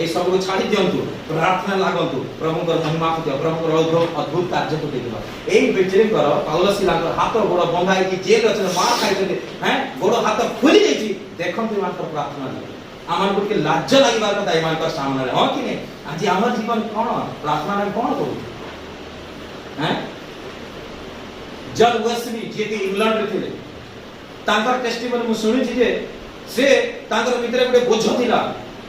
ए सब को छाड़ी दियंतु प्रार्थना लागंतु प्रभु को महिमा को दियो प्रभु को अद्भुत कार्य को देखिबा एई बेचरे कर पाउलस लाग हाथ गोड़ बंधाई कि जेल अछि मार खाइ छै हैं गोड़ हाथ खुली जाई देखंतु मान प्रार्थना आमान को के लाज लागिबार कथा ईमान का सामने हां कि नहीं आज हमर जीवन कोन प्रार्थना में कोन करू हैं जल वेस्ली जे के इंग्लैंड रे थिले तांकर टेस्टिमनी मु सुनि छी जे से तांकर भीतर गोटे बोझ थिला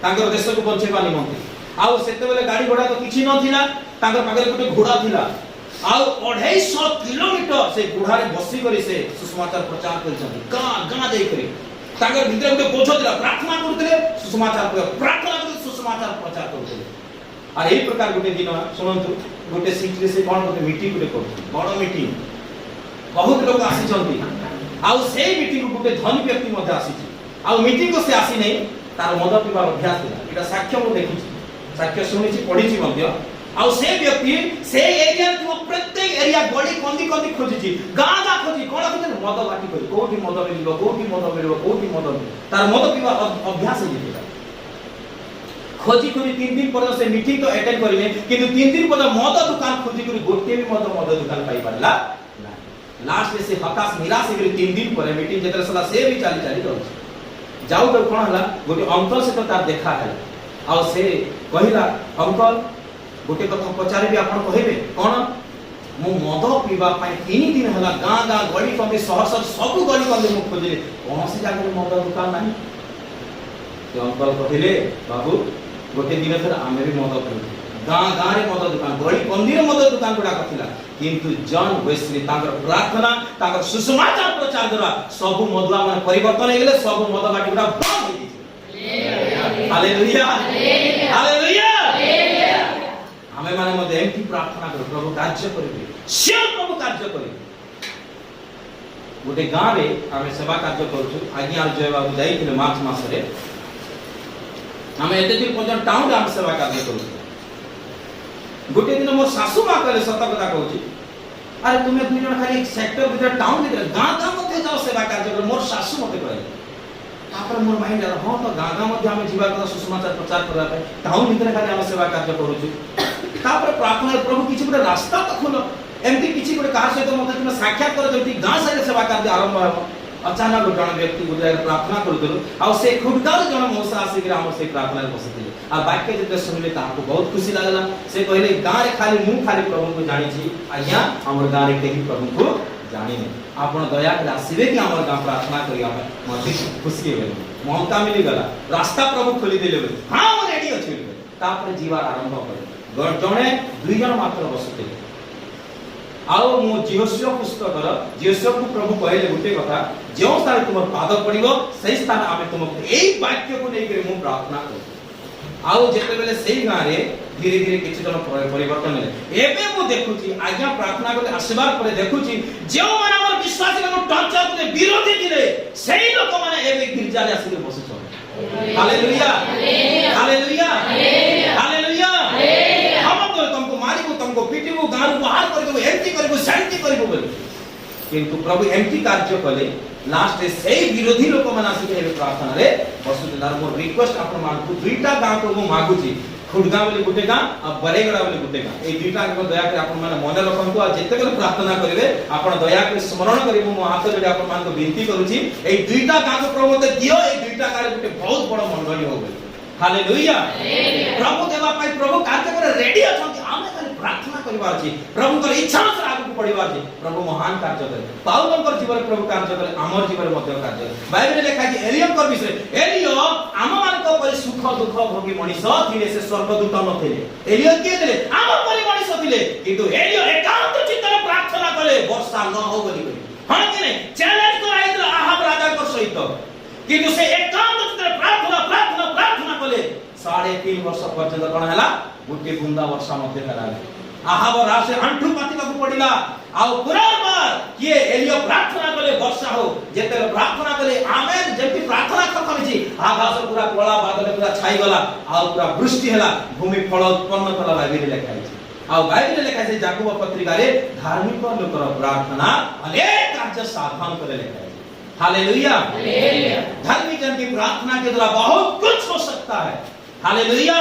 तांकर देश को बंचेबा निमंते आउ सेते बेले गाड़ी घोड़ा तो किछि न थिला तांकर पागल गोटे घोड़ा थिला आउ 250 किलोमीटर से घोड़ा रे बसी करी से सुसमाचार प्रचार करछन गां जाई करी तांकर भीतर गोटे बोझ थिला प्रार्थना करथले सुसमाचार प्रार्थना कर सुसमाचार प्रचार करथले आ एई प्रकार गोटे दिन सुनंतु गोटे सिटी से कोन गोटे मीटिंग गोटे करथले बड़ मीटिंग बहुत लोग आसी छथि आउ से मीटिंग को गोटे धनी व्यक्ति मध्ये आसी छी आउ मीटिंग को से आसी नै तार मद पीबार अभ्यास थिला एटा साक्ष्य मु देखि साक्ष्य सुनि छी पढि छी मध्ये आउ से व्यक्ति से एरिया को प्रत्येक एरिया गली कंदी कंदी खोजि छी गागा खोजि कोन खोजि मद बाटी खोजि कोठी मद मिलिबो कोठी मद तार मद पीबार अभ्यास हे थिला खोजी करी 3 दिन पर से मीटिंग तो अटेंड करिने किंतु 3 दिन पर मद दुकान खोजी करी गोटे भी मद दुकान पाई परला लास्ट से हताश निराश हो 3 दिन पर मीटिंग जेतरा सला से भी चाली जाऊ तो कोन हला गोटे अंकल से तो तार देखा है आ से कहिला अंकल गोटे कथा पचारे भी आपन कहिबे कोन मु मद पीबा पई 3 दिन हला गां गली कंदी शहर सब गली कंदी मु खोजले कोन से जाके मद दुकान नाही तो अंकल कहिले बाबू गोटे दिन थर आमे भी मद पी गां रे मद दुकान गली कंदी रे मद दुकान गुडा कथिला किंतु जॉन वेस्ली तांकर प्रार्थना तांकर सुसमाचार प्रचार द्वारा सब मदुआ मन परिवर्तन हे गेले सब मद गाटी गुडा बंद हे गेले हालेलुया हालेलुया हमें माने मते एमती प्रार्थना करू प्रभु कार्य करिबे से प्रभु कार्य करिबे गोटे गां रे हमें सेवा कार्य करू आज्ञा जय बाबू जाई मार्च मास रे हमें एते दिन पजन टाउन रे हम सेवा कार्य करू गोटे दिन मोर सासू मां कहले सत कथा कहूची अरे तुम्हें दुई जन खाली सेक्टर भीतर टाउन भीतर गां मध्ये जाओ सेवा कार्य कर मोर सासू मते कहले तापर मोर माइंड आला हां तो गां मध्ये हम जीवा कथा सुसमाचार प्रचार करबा पे टाउन भीतर खाली हम सेवा कार्य करूछु तापर प्रार्थना प्रभु किछि गोटे रास्ता तो खोलो एमती किछि गोटे कार सहित मते तुम साक्षात कर जति गां सारे सेवा कार्य आरंभ हो अचानक जन व्यक्ति गुजराय प्रार्थना करथलो आ से खुददार जन मौसा आसी के हम से प्रार्थना बसथिले आ वाक्य जते सुनले ताको बहुत खुशी लागला से कहले गां रे खाली मु खाली प्रभु को जानि छी आज्ञा हमर गां रे केही प्रभु को जानि नै आपण दया कर आसीबे कि हमर गां प्रार्थना करिया मते खुशी हे मौका मिली गला रास्ता प्रभु खोली देले हां हम रेडी अछि तापर जीवा आरंभ करे जणे 2 जन मात्र बसथिले आओ मो जिहोशिया पुस्तक जिहोशिया को प्रभु कहले गोटे कथा जो स्थान तुम पाद पड़िबो सही स्थान आमे तुमको एई वाक्य को लेकर मु प्रार्थना कर आओ जेते बेले सही गां रे धीरे धीरे किछि जन परिवर्तन ले एबे मु देखुची आज्ञा प्रार्थना करले आशीर्वाद पर देखुची जो माने हमर विश्वासी को टर्चर को विरोधी दिले सही लोक माने एबे गिरजा रे आसी बसु छ हालेलुया हालेलुया हालेलुया हम तो तुमको मारिबो तुमको पीटिबो गां रो बाहर करबो एंटी करबो शांति करबो बोल किंतु प्रभु एंटी कार्य कले लास्ट रे सही विरोधी लोक माने आसी के प्रार्थना रे बसु दिनार मोर रिक्वेस्ट आपन मान को दुईटा गां को मु मागुची खुडगां बोली गुटे गां आ बरेगड़ा बोली गुटे गां ए दुईटा को दया कर आपण माने मन रखंतु आ जेते बेले प्रार्थना करिवे आपण दया कर स्मरण करिवो मो हाथ जोडी आपण मान को विनती करूची ए दुईटा गां को प्रभु मते दियो ए दुईटा गां गुटे बहुत बड़ मंडली हो गई हालेलुया प्रभु देवा पाई प्रभु कार्य करे रेडी अछंती आमे खाली प्रार्थना करिवा अछि प्रभु कर इच्छा अनुसार आगु पड़िवा अछि प्रभु महान कार्य करे पाउलंकर जीवन प्रभु कार्य करे हमर जीवन मध्ये कार्य बाइबल लेखा कि एलियकर विषय एलियो आम मान को परि सुख दुख भोगी मनीष थिले से स्वर्गदूत नथिले एलियो के थिले आम परि मनीष थिले किंतु एलियो एकांत चित्तरे प्रार्थना करे वर्षा न हो बोली हां कि नहीं चैलेंज कराइल आहाब राजा को सहित किंतु से एकांत चित्तरे प्रार्थना प्रार्थना प्रार्थना कले 3.5 वर्ष पर्यंत कोन हला गुटे बुंदा वर्षा मध्ये हला आहाब रासे अंठु पाती को पडिला आ पुनर्बार किए एलियो प्रार्थना कले वर्षा हो जेते प्रार्थना कले आमेन जेति प्रार्थना खत्म छी आकाश पूरा कोला बादल पूरा छाई गला आ पूरा वृष्टि हला भूमि फल उत्पन्न कला बाइबल लेखा छी आ बाइबल लेखा छी याकूब पत्रिका रे धार्मिक लोकर प्रार्थना अनेक कार्य साधन करे लेखा छी हालेलुया हालेलुया धार्मिक जन की प्रार्थना के द्वारा बहुत कुछ हो सकता है हालेलुया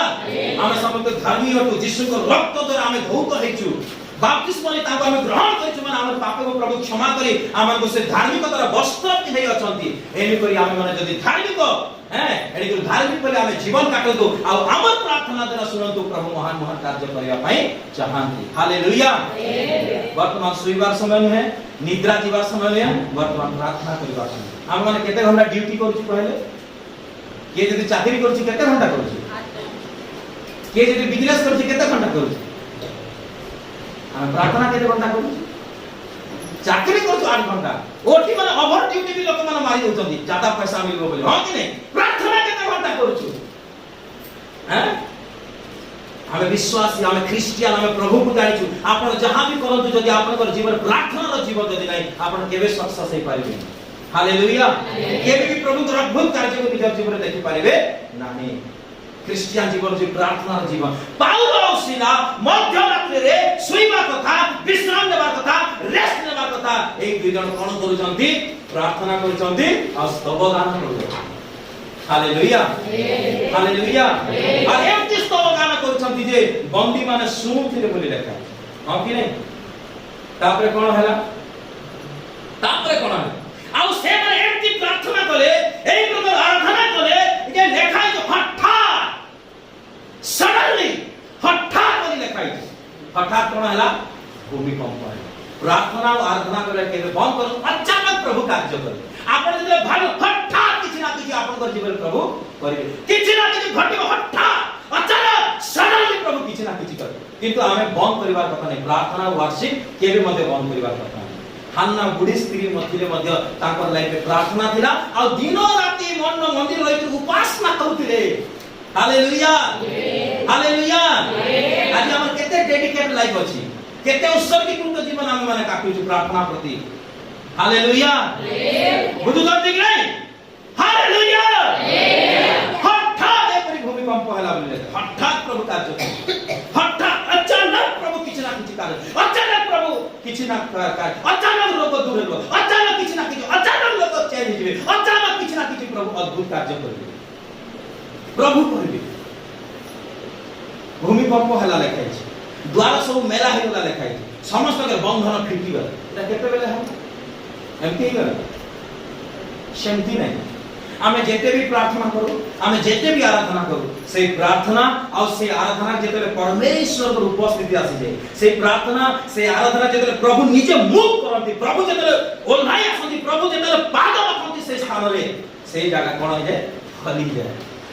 हम समस्त धर्मी हो यीशु को रक्त द्वारा हमें धौत हेचु बाप्तिस्म ने ताको हमें ग्रहण करिछु माने हमर पाप को प्रभु क्षमा करी हमर को से धार्मिक द्वारा वस्त्र पिनै अछंती एनी करी हम माने जदी धार्मिक एनी को धार्मिक पले हमें जीवन काटतो आ हमर प्रार्थना द्वारा सुनंतु प्रभु महान महान कार्य करिया पई चाहंती हालेलुया वर्तमान सुइबार समय है निद्रा जीवार समय है वर्तमान प्रार्थना करिबार समय हम माने केते घंटा ड्यूटी करूछु पहले के जदी चाकरी करूछु केते घंटा करूछु के जदी बिजनेस करूछु केते घंटा करूछु हम प्रार्थना केते घंटा करूछु चाकरी करूछु 8 घंटा ओठी माने ओवर ड्यूटी भी लोक माने मारी दोचंती ज्यादा पैसा मिलबो बोली हां कि नहीं प्रार्थना केते घंटा करूछु हैं हमें विश्वासी हमें क्रिश्चियन हमें प्रभु को जानिछु आपण जहां भी करंतु जदी आपनकर जीवन प्रार्थना रो जीवन जदी नहीं आपण केबे सक्सेस हे पारिबे हालेलुया केबे भी प्रभु द्वारा अद्भुत कार्य को निज जीवन देखि पारिबे नाही क्रिश्चियन जीवन जे प्रार्थना रो जीवन पाउल और सिला मध्य रात्रि रे सुइबा कथा विश्राम लेबा कथा रेस्ट लेबा कथा एक दुई जन कोन करूचंती प्रार्थना करूचंती आ स्तवगान करूचंती हालेलुया हालेलुया और एमती स्तवगान करूचंती जे बंदी माने सुनथिले बोली लेखा हां कि नहीं तापरे कोन हला तापरे कोन हला आ से माने एमती प्रार्थना कले एई प्रकार आराधना कले जे लेखाई जो हठात सडनली हठात बोली लेखाई हठात कोन हला भूमिकंप है प्रार्थना और आराधना करे के बंद करो अचानक प्रभु कार्य करे आपण जे भाग हठात किछि ना किछि आपण कर जीवन प्रभु करिवे किछि ना किछि घटिबो हठात अचानक सडनली प्रभु किछि ना किछि करे किंतु हमें बंद करिवार कथा नै प्रार्थना वार्षिक केबे मध्ये बंद करिवार कथा हान्ना बुढ़ी स्त्री मथिले मध्ये ताकर लाइफ प्रार्थना थिला आ दिन राति मन मंदिर रहि उपासना करथिले हालेलुया हालेलुया आज हमर केते डेडिकेट लाइफ अछि केते उत्सर्गीकृत जीवन हम माने काटुछु प्रार्थना प्रति हालेलुया बुझुछन ठीक नै हालेलुया हठात एपरि भूमिकंप हला बोले हठात प्रभु कार्य हठात अचानक प्रभु किछ ना किछ कार्य अचानक प्रभु किछ ना कार्य अचानक लोक दूर हेलो अचानक किछ ना किछ अचानक लोक चेंज हिबे अचानक किछ ना किछ प्रभु अद्भुत कार्य करिवे प्रभु करिवे भूमिकंप हला लेखाइ छै द्वार सब मेला हेला लेखाइ छै समस्त के बंधन फिटी गला एटा केते बेले हम एमती गला शांति नहीं आमे जेते भी प्रार्थना करू आमे जेते भी आराधना करू से प्रार्थना और से आराधना जेते परमेश्वर को उपस्थिति आसी जाय से प्रार्थना से आराधना जेते प्रभु नीचे मुख करंती प्रभु जेते ओल्हाई आसंती प्रभु जेते पाद रखंती से स्थान रे से जगह कोन हो जाय फली जाय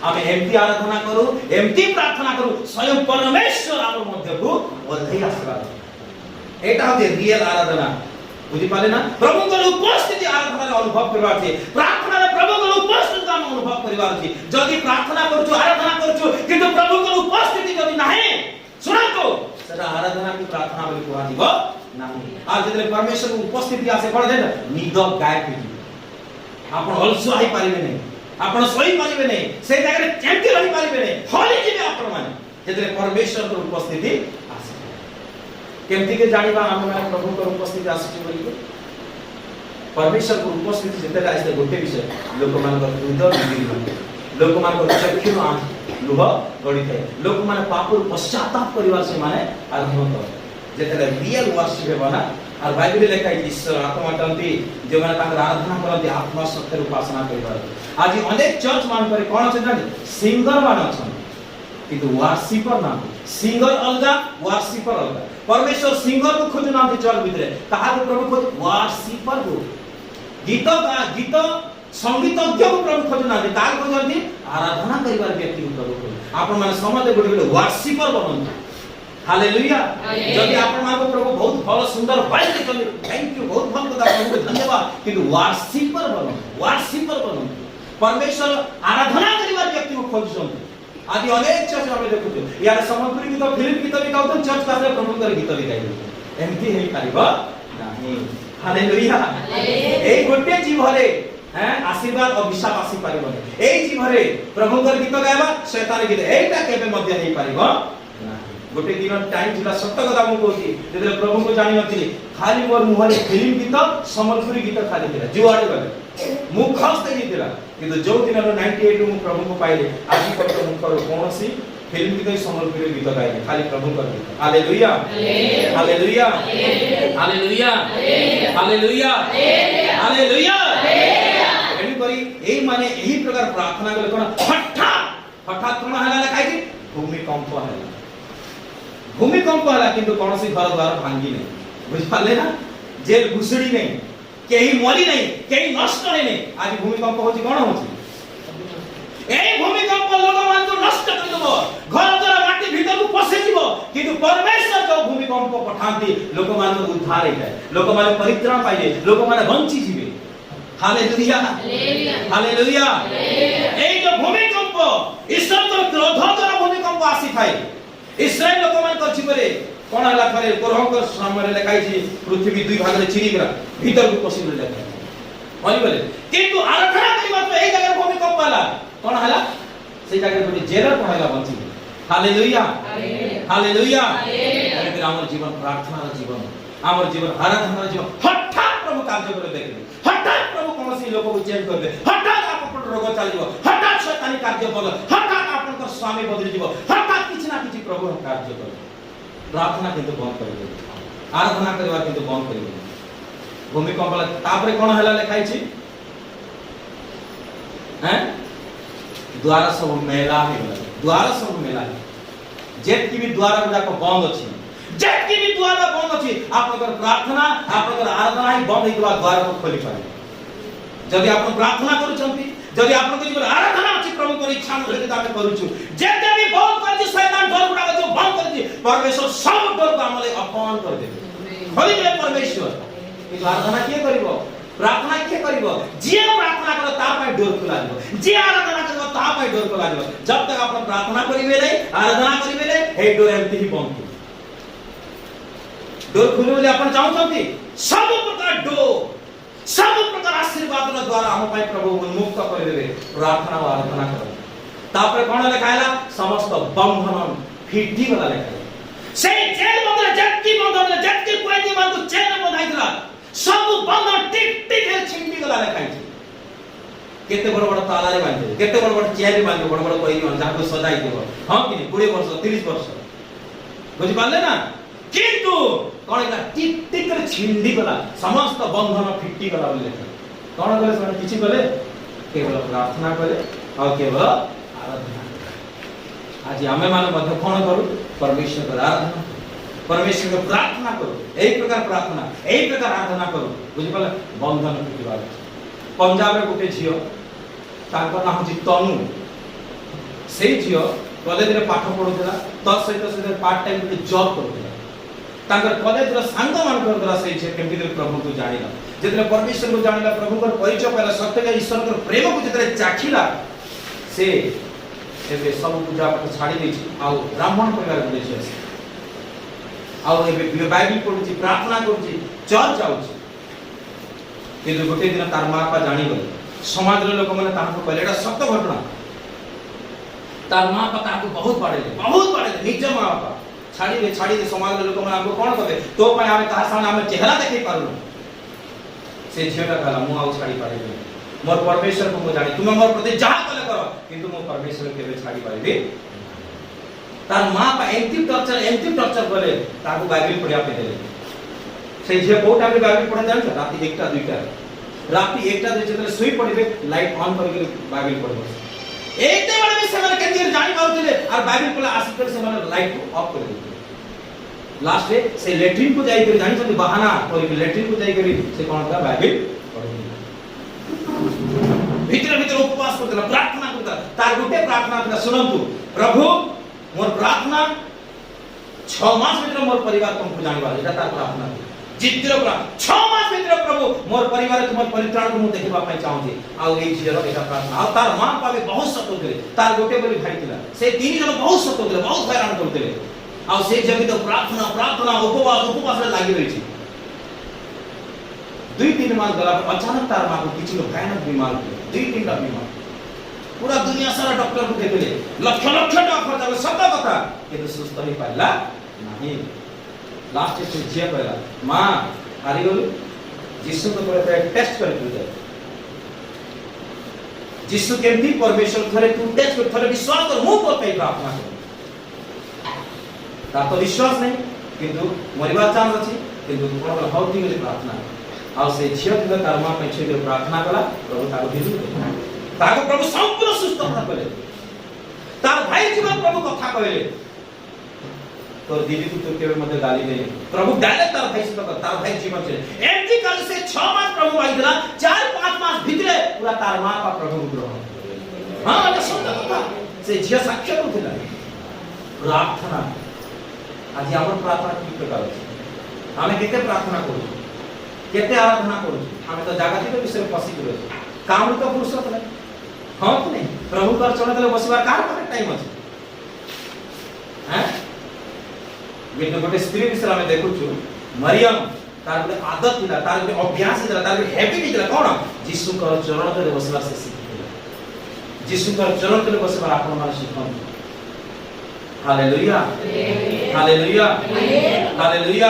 आमे एमती आराधना करू एमती प्रार्थना करू स्वयं परमेश्वर आम मध्य को ओल्हाई आशीर्वाद एटा होते रियल आराधना बुझी पाले ना प्रभु को उपस्थिति आराधना अनुभव करबार छै प्रार्थना रे प्रभु को उपस्थिति हम अनुभव करबार छै जदी प्रार्थना करछु आराधना करछु किंतु प्रभु को उपस्थिति जदी नाही सुनतो सेटा आराधना की प्रार्थना बोली कोहा दिबो नाही आ जदे परमेश्वर को उपस्थिति आसे कोन देन निद गाय पिटी आपण अलसो आइ पारिबे नै आपण सोई पारिबे नै से जगह रे चेंटी रहि पारिबे नै हली जिबे आपण माने जदे परमेश्वर को उपस्थिति केमती के जानिबा हम माने प्रभु को उपस्थिति आसी बोली परमेश्वर को उपस्थिति जेते आइसे गोटे विषय लोक मान को हृदय निर्मल लोक मान को चक्षु लुह गड़ी थाए लोक माने पाप पश्चाताप करिवार से माने आरंभ कर जेतले रियल वर्शिप हेबना और बाइबल लेखा ईश्वर आत्मा करती जो माने ताकर आराधना करती आत्मा सत्य उपासना करिवार आज अनेक चर्च मान पर कोन छै जानि सिंगर मान छन किंतु वर्शिपर ना सिंगर अलगा वर्शिपर अलगा परमेश्वर सिंगर को खोज ना चर्च भितरे ताहार प्रभु खोज वर्शिपर को गीत संगीतज्ञ को प्रभु खोज ना तार खोजती आराधना करिवार व्यक्ति को प्रभु खोज आपण माने समझे गोटे वर्शिपर बनन हालेलुया जदि आपण मानको प्रभु बहुत भल सुंदर बाइल देछन थैंक यू बहुत भल कथा प्रभु धन्यवाद किंतु वर्शिपर बनन परमेश्वर आराधना करिवार व्यक्ति को खोजछन आज अनेक चर्च हम देखुछु यार सम्बलपुरी गीत फिल्म गीत भी गाउछन चर्च का प्रभु कर गीत भी गाइबो एमती हे पारिबो नाही हालेलुया ए गोटे जीवरे हैं आशीर्वाद अभिशाप आसी पारिबो ए जीवरे प्रभु कर गीत गायबा शैतान गीत एटा केबे मध्य हे पारिबो गोटे दिन टाइम थिला सत्य कथा मु कहूची जेते प्रभु को जानि नथिली खाली मोर मुहरे फिल्म गीत सम्बलपुरी गीत खाली थिला जुआडे गले मुखस्त हिथिला किंतु जो दिन 98 मु प्रभु को पाइले आज पर मुखर कोनसी फिल्म गीत सम्बलपुरी गीत गाइले खाली प्रभु कर hallelujah hallelujah hallelujah hallelujah hallelujah any करी एई माने एही प्रकार प्रार्थना करे कोन हठात कोन हला खाइ कि भूमिकंप हला भूमिकंप हला किंतु कौन सी घर द्वार भांगी नहीं बुझ पाले ना जेल घुसड़ी नहीं केही मरी नहीं केही नष्ट नहीं आज भूमिकंप होची कोन होची ए भूमिकंप लोग मान को नष्ट कर देबो घर द्वार माटी भीतर को पसे जीवो किंतु परमेश्वर जो भूमिकंप पठांती लोक मान को उद्धार हे जाय लोक मान परित्राण पाइले लोक मान बंची जीवे हालेलुया हालेलुया ए जो भूमिकंप ईश्वर तो क्रोध द्वारा भूमिकंप आसी थाई इस्राएल लोक मान करछि परे कोन हला परे कोरहक समय लेखाई छी पृथ्वी दुई भाग रे चिरी गरा भीतर को पसिन लेखा होई बोले किंतु आराधना करिबा तो एई जगह भूमिकंप हला कोन हला से जगह कोनी जेलर कोन हला बंची हालेलुया हालेलुया हालेलुया हमर जीवन प्रार्थना रा जीवन हमर जीवन आराधना रा जीवन हठात प्रभु कार्य करे देखबे हठात प्रभु कोनसी लोक को चेंज करबे हठात आपन रोग चलिबो हठात शैतानी कार्य बल हठात आपन को स्वामी बदली जीवो हठात किछ ना किछ प्रभु कार्य करे प्रार्थना किंतु बंद कर दे आराधना करबा किंतु बंद कर दे भूमिकंप तापरे कोन हला लिखाई छी हैं द्वार सब मेला हे द्वार सब मेला जेत की भी द्वार गुडा को बंद अछि जेत की भी द्वार बंद अछि आपनकर प्रार्थना आपनकर आराधना ही बंद हेतबा द्वार को खोली पाए जदि आपण प्रार्थना करूछंती जदि आपन जीवन आराधना अछि प्रभु कर इच्छा अनुसार हम करूछु जेते भी बहुत कर शैतान डर गुडा जो बंद कर दी परमेश्वर सब डर को हमले अपमान कर दे होली में परमेश्वर कि आराधना के करिवो प्रार्थना के करिवो जे प्रार्थना कर ता पय डर को लागो जे आराधना कर ता पय डर को लागो जब तक आपण प्रार्थना करिवे नै आराधना करिवे नै हे डर एमती ही बंद डर खुलले आपण चाहउछंती सब प्रकार डर सब प्रकार आशीर्वाद द्वारा हम पाई प्रभु उन्मुक्त कर देबे प्रार्थना और आराधना करो तापर कोन लिखायला समस्त बंधन फिटी वाला लिखायला से जेल बंधन जत्की कोई दी बंधु जेल में बंधाइतला सब बंधन टिक टिक हे छिंडी वाला लिखाइ छै केते बड़ बड़ ताला रे बांधे केते बड़ बड़ चेयर रे बांधे बड़ बड़ कोई मान जाको सजाई देबो हां कि 20 वर्ष 30 वर्ष बुझि पाले ना किंतु कोन का टिक टिक रे छिंडी वाला समस्त बंधन फिटी वाला लिखा कोन करे से किछि बोले केवल प्रार्थना करे और केवल आराधना आज हमें माने मध्य कोन करू परमेश्वर का आराधना परमेश्वर को प्रार्थना करो एक प्रकार प्रार्थना एक प्रकार आराधना करो बुझि पाले बंधन फिटी वाला पंजाब रे गुटे झियो ताकर नाम छि तनु से झियो कॉलेज रे पाठ पढुतला त सहित पार्ट टाइम रे जॉब करथला ताकर कॉलेज रो सांग मान करथला से जे केमति प्रभु को जानिला जेतरे परमेश्वर को जानिला प्रभु को परिचय पाला सत्य के ईश्वर को प्रेम को जेतरे चाखिला से एबे सब पूजा पाठ छाडी दैछि आ ब्राह्मण परिवार को दैछि आ एबे बाइबल पढुछि प्रार्थना करूछि चर्च जाउछि किंतु गोटे दिन तार मां बापा जानि गले समाज रे लोक माने ताको कहले एटा सत्य घटना तार मां बापा ताको बहुत बाड़े निज मां बापा छाड़ी दे समाज रे लोक माने हमको कोन कहबे तो पय आमे तार सामने आमे चेहरा देखै पारुनु से झियोटा कहला मु आउ छाड़ी पारे मोर परमेश्वर को मु जानि तुम मोर प्रति जा कले करो किंतु मो परमेश्वर केबे छाड़ी पाइबे। तार मां पा एंटी टॉर्चर करे ताको बाइबल पढ़िया पे देले से जे को टाइम बाइबल पढ़े जान राती 1टा 2टा राती 1टा 2 जतले सोई पड़िबे लाइट ऑन करके बाइबल पढ़बो एते बड़े में से माने केतिर जानि पाउतिले और बाइबल पढ़ा आसी कर से माने लाइट को ऑफ कर देते लास्ट रे से लेट्रिन को जाई कर जानि छथि बहाना और लेट्रिन को जाई कर से कोन का बाइबल पढ़बो भीतर उपवास करतला प्रार्थना करता तार गुटे प्रार्थना करता सुनंतु प्रभु मोर प्रार्थना 6 मास भीतर मोर परिवार तुमको जानबा एटा तार प्रार्थना जिद्र प्रार्थना 6 मास भीतर प्रभु मोर परिवार तुम परित्राण को मु देखबा पय चाहूची आ ए झियर एटा प्रार्थना आ तार मां पावे बहुत सतो देले तार गोटे बोली भाई थिला से तीन जन बहुत सतो देले बहुत हैरान करतेले आ से जब तो प्रार्थना उपवास लागि रही छी 2-3 मास गला अचानक तार मां को किछि भयानक बीमार 2-3 टा बीमार पूरा दुनिया सारा डॉक्टर को देखले लक्ष डॉक्टर जब सब कथा किंतु सुस्त ही पाइला नहीं लास्ट से जे कहला मां हारी गलो यीशु को करे टेस्ट कर दे यीशु केमती परमेश्वर थरे तू टेस्ट कर थरे विश्वास कर मु को पे प्रार्थना कर ता तो विश्वास नहीं किंतु मरिबा चांस अछि किंतु कोन हौती में प्रार्थना आ से झियो के कर्मा पे छे प्रार्थना कला प्रभु ताको दिलु ताको प्रभु संपूर्ण सुस्त कले तार भाई जीवन प्रभु कथा कहले तो दीदी को तो केवल मते गाली दे प्रभु डायरेक्ट तार भाई से तार भाई जीवन से एमती काल से 6 मास प्रभु आइला 4-5 मास भीतरे पूरा तार मां का प्रभु ग्रहण हां एटा सत्य कथा से झिया साक्ष्य होतिला प्रार्थना आज हमर प्रार्थना की प्रकार अछि हमें केते प्रार्थना करू केते आराधना करू हमें तो जागतिक विषय फसी गलो काम तो फुर्सत नहीं हां कि नहीं प्रभु कर चले तले बसिबा कार पर टाइम अछि हैं बिन गोटे स्त्री विषय में देखु छु मरियम तार गोटे आदत थिला तार गोटे अभ्यास थिला तार गोटे हैबिट थिला कोन यीशु कर चरण तले बसिबा से सिखिला यीशु कर चरण तले बसिबा आपण माने सिखन हालेलुया हालेलुया हालेलुया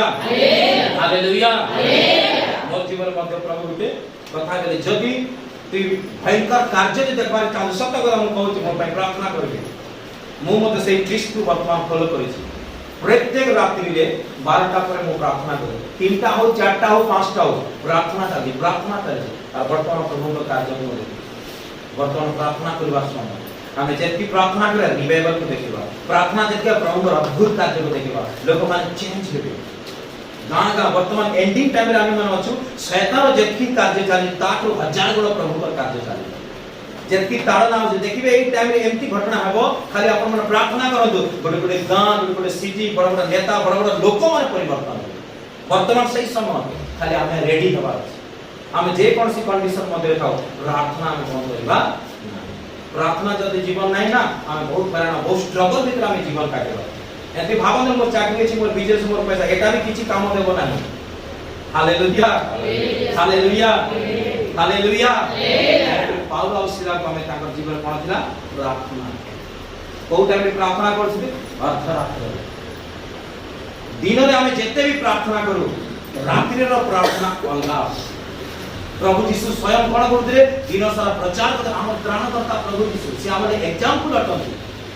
हालेलुया मोर जीवन मध्य प्रभु गुटे कथा गले जदी तु भयंकर कार्य जे देखबार चाहू सत गला हम कहू छी मोर पय प्रार्थना करबे मु मते से ट्रिक्स को वर्तमान फॉलो करै छी प्रत्येक रात्रि रे 12टा पर मु प्रार्थना करै 3टा हो 4टा हो 5टा हो प्रार्थना करी और वर्तमान प्रभु को कार्य को देखि वर्तमान प्रार्थना करबा समय हमें जेति प्रार्थना करे रिवाइवल को देखिबा प्रार्थना जेति प्रभु को अद्भुत कार्य को देखिबा लोक माने चेंज हेबे गाना का वर्तमान एंडिंग टाइम रे आमे मन अछु शैतान जेति कार्य चाली ताकरो 1000 गुण प्रभु को कार्य चाली जेति ताड़ना जे देखिबे एई टाइम रे एम्ति घटना हेबो खाली अपन मन प्रार्थना करंतु बडे बडे गां बडे बडे सिटी बडा बडा नेता बडा बडा लोक माने परिवर्तन वर्तमान सही समय खाली आमे रेडी हेबा आमे जे कोनसी कंडीशन मध्ये थाओ प्रार्थना में कोन करबा प्रार्थना जदि जीवन नहीं ना हम बहुत बराना बहुत स्ट्रगल भीतर हम जीवन काटेबा एति भावन मोर चाकरी छी मोर बिजनेस मोर पैसा एटा भी किछि काम देबो नाही हालेलुया हालेलुया हालेलुया पाउल और सिला को हमें ताकर जीवन कोन थिला प्रार्थना को टाइम में प्रार्थना करछि अर्धरात्र दिन रे हम जेते भी प्रार्थना करू रात्रि रो प्रार्थना अलगा प्रभु यीशु स्वयं कोन करथिले दिन सारा प्रचार करते हम त्राणकर्ता प्रभु यीशु से हमर एग्जांपल अटंती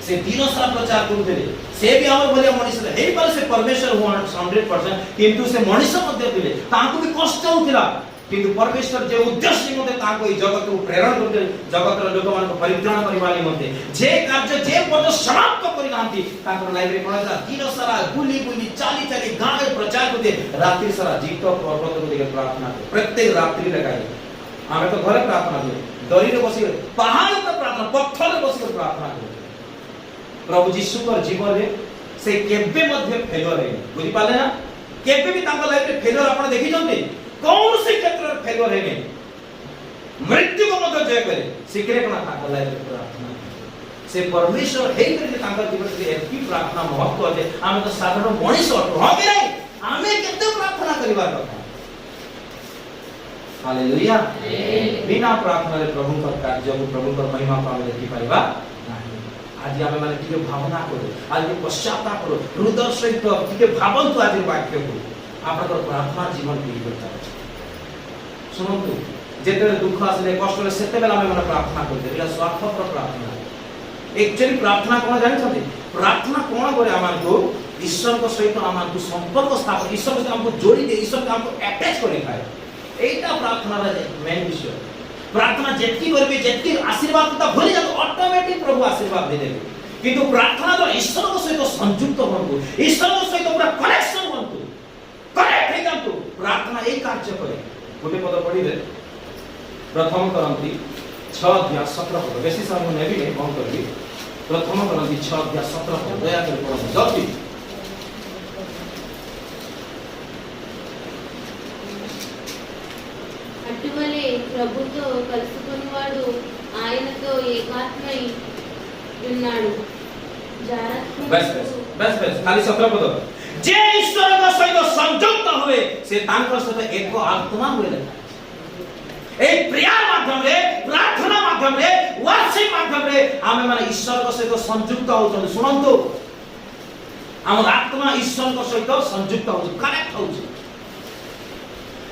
से दिन सारा प्रचार करथिले से भी हमर बोले मनुष्य हे पर से परमेश्वर हुआ 100% किंतु से मनुष्य मध्ये थिले तांको भी कष्ट होतिला किंतु परमेश्वर जे उद्देश्य मध्ये तांको ई जगत को प्रेरण करते जगत रो लोक मान को परित्राण करबाली मध्ये जे कार्य जे पद समाप्त करि नांती तांको लाइब्रेरी पढा दिन सारा बुली बुली चाली चाली गां में प्रचार करते रात्रि सारा जीतो पर्वत को देखे प्रार्थना प्रत्येक रात्रि लगाई हमें तो घरे प्रार्थना करू दरी रे बसी पहाड़ पर प्रार्थना पत्थर रे बसी प्रार्थना करू प्रभु यीशु कर जीवन रे से केबे मध्ये फेलियर है बुझी पाले ना केबे भी तांको लाइफ रे फेलियर आपण देखि जंते कौन से क्षेत्र में फेलियर है नहीं मृत्यु को मत जय करे सिकरे कोना तांको लाइफ रे प्रार्थना से परमेश्वर हे करे तांको जीवन रे एती प्रार्थना महत्व है हम तो साधारण मनुष्य हो कि नहीं हमें केते प्रार्थना करिवा କଥା हालेलुया बिना प्रार्थना रे प्रभु का कार्य को प्रभु का महिमा पावे देखि पाइबा आज आमे माने टिके भावना करू आज पश्चाताप करू हृदय सहित टिके भावंतु आज वाक्य को आपन प्रार्थना जीवन की करता सुनंतु जेते दुख आसले कष्ट ले सेते बेला में माने प्रार्थना करते एला स्वार्थपर प्रार्थना एक्चुअली प्रार्थना कोन जानि छथि प्रार्थना कोन करे आमान को ईश्वर को सहित आमान को संपर्क स्थापन ईश्वर से हमको जोड़ी दे ईश्वर को हमको अटैच करे खाए एटा प्रार्थना रे मेन विषय प्रार्थना जेतकी करबे जेतकी आशीर्वाद ता भले जातो ऑटोमेटिक प्रभु आशीर्वाद दे देबे किंतु प्रार्थना तो ईश्वर को सहित संयुक्त होंतु ईश्वर को सहित पूरा कनेक्शन होंतु कनेक्ट हे जातु प्रार्थना एक कार्य करे गोटे पद पढिले प्रथम करंती 6 अध्याय 17 पद बेसी समय नेबी ने कौन करबी प्रथम करंती 6 अध्याय 17 पद दया कर पढो जल्दी అటువలే ప్రభుతో కలుసుకున్నవాడు ఆయనతో ఏకాత్మై ఉన్నాడు बस खाली 17 पद जे ईश्वर का सहित संयुक्त हुए से तांकर सहित एक आत्मा हुए ए प्रेयर माध्यम रे प्रार्थना माध्यम रे वर्शिप माध्यम रे आमे माने ईश्वर का सहित संयुक्त होत सुनंतु हमर आत्मा ईश्वर का सहित संयुक्त हो कनेक्ट हो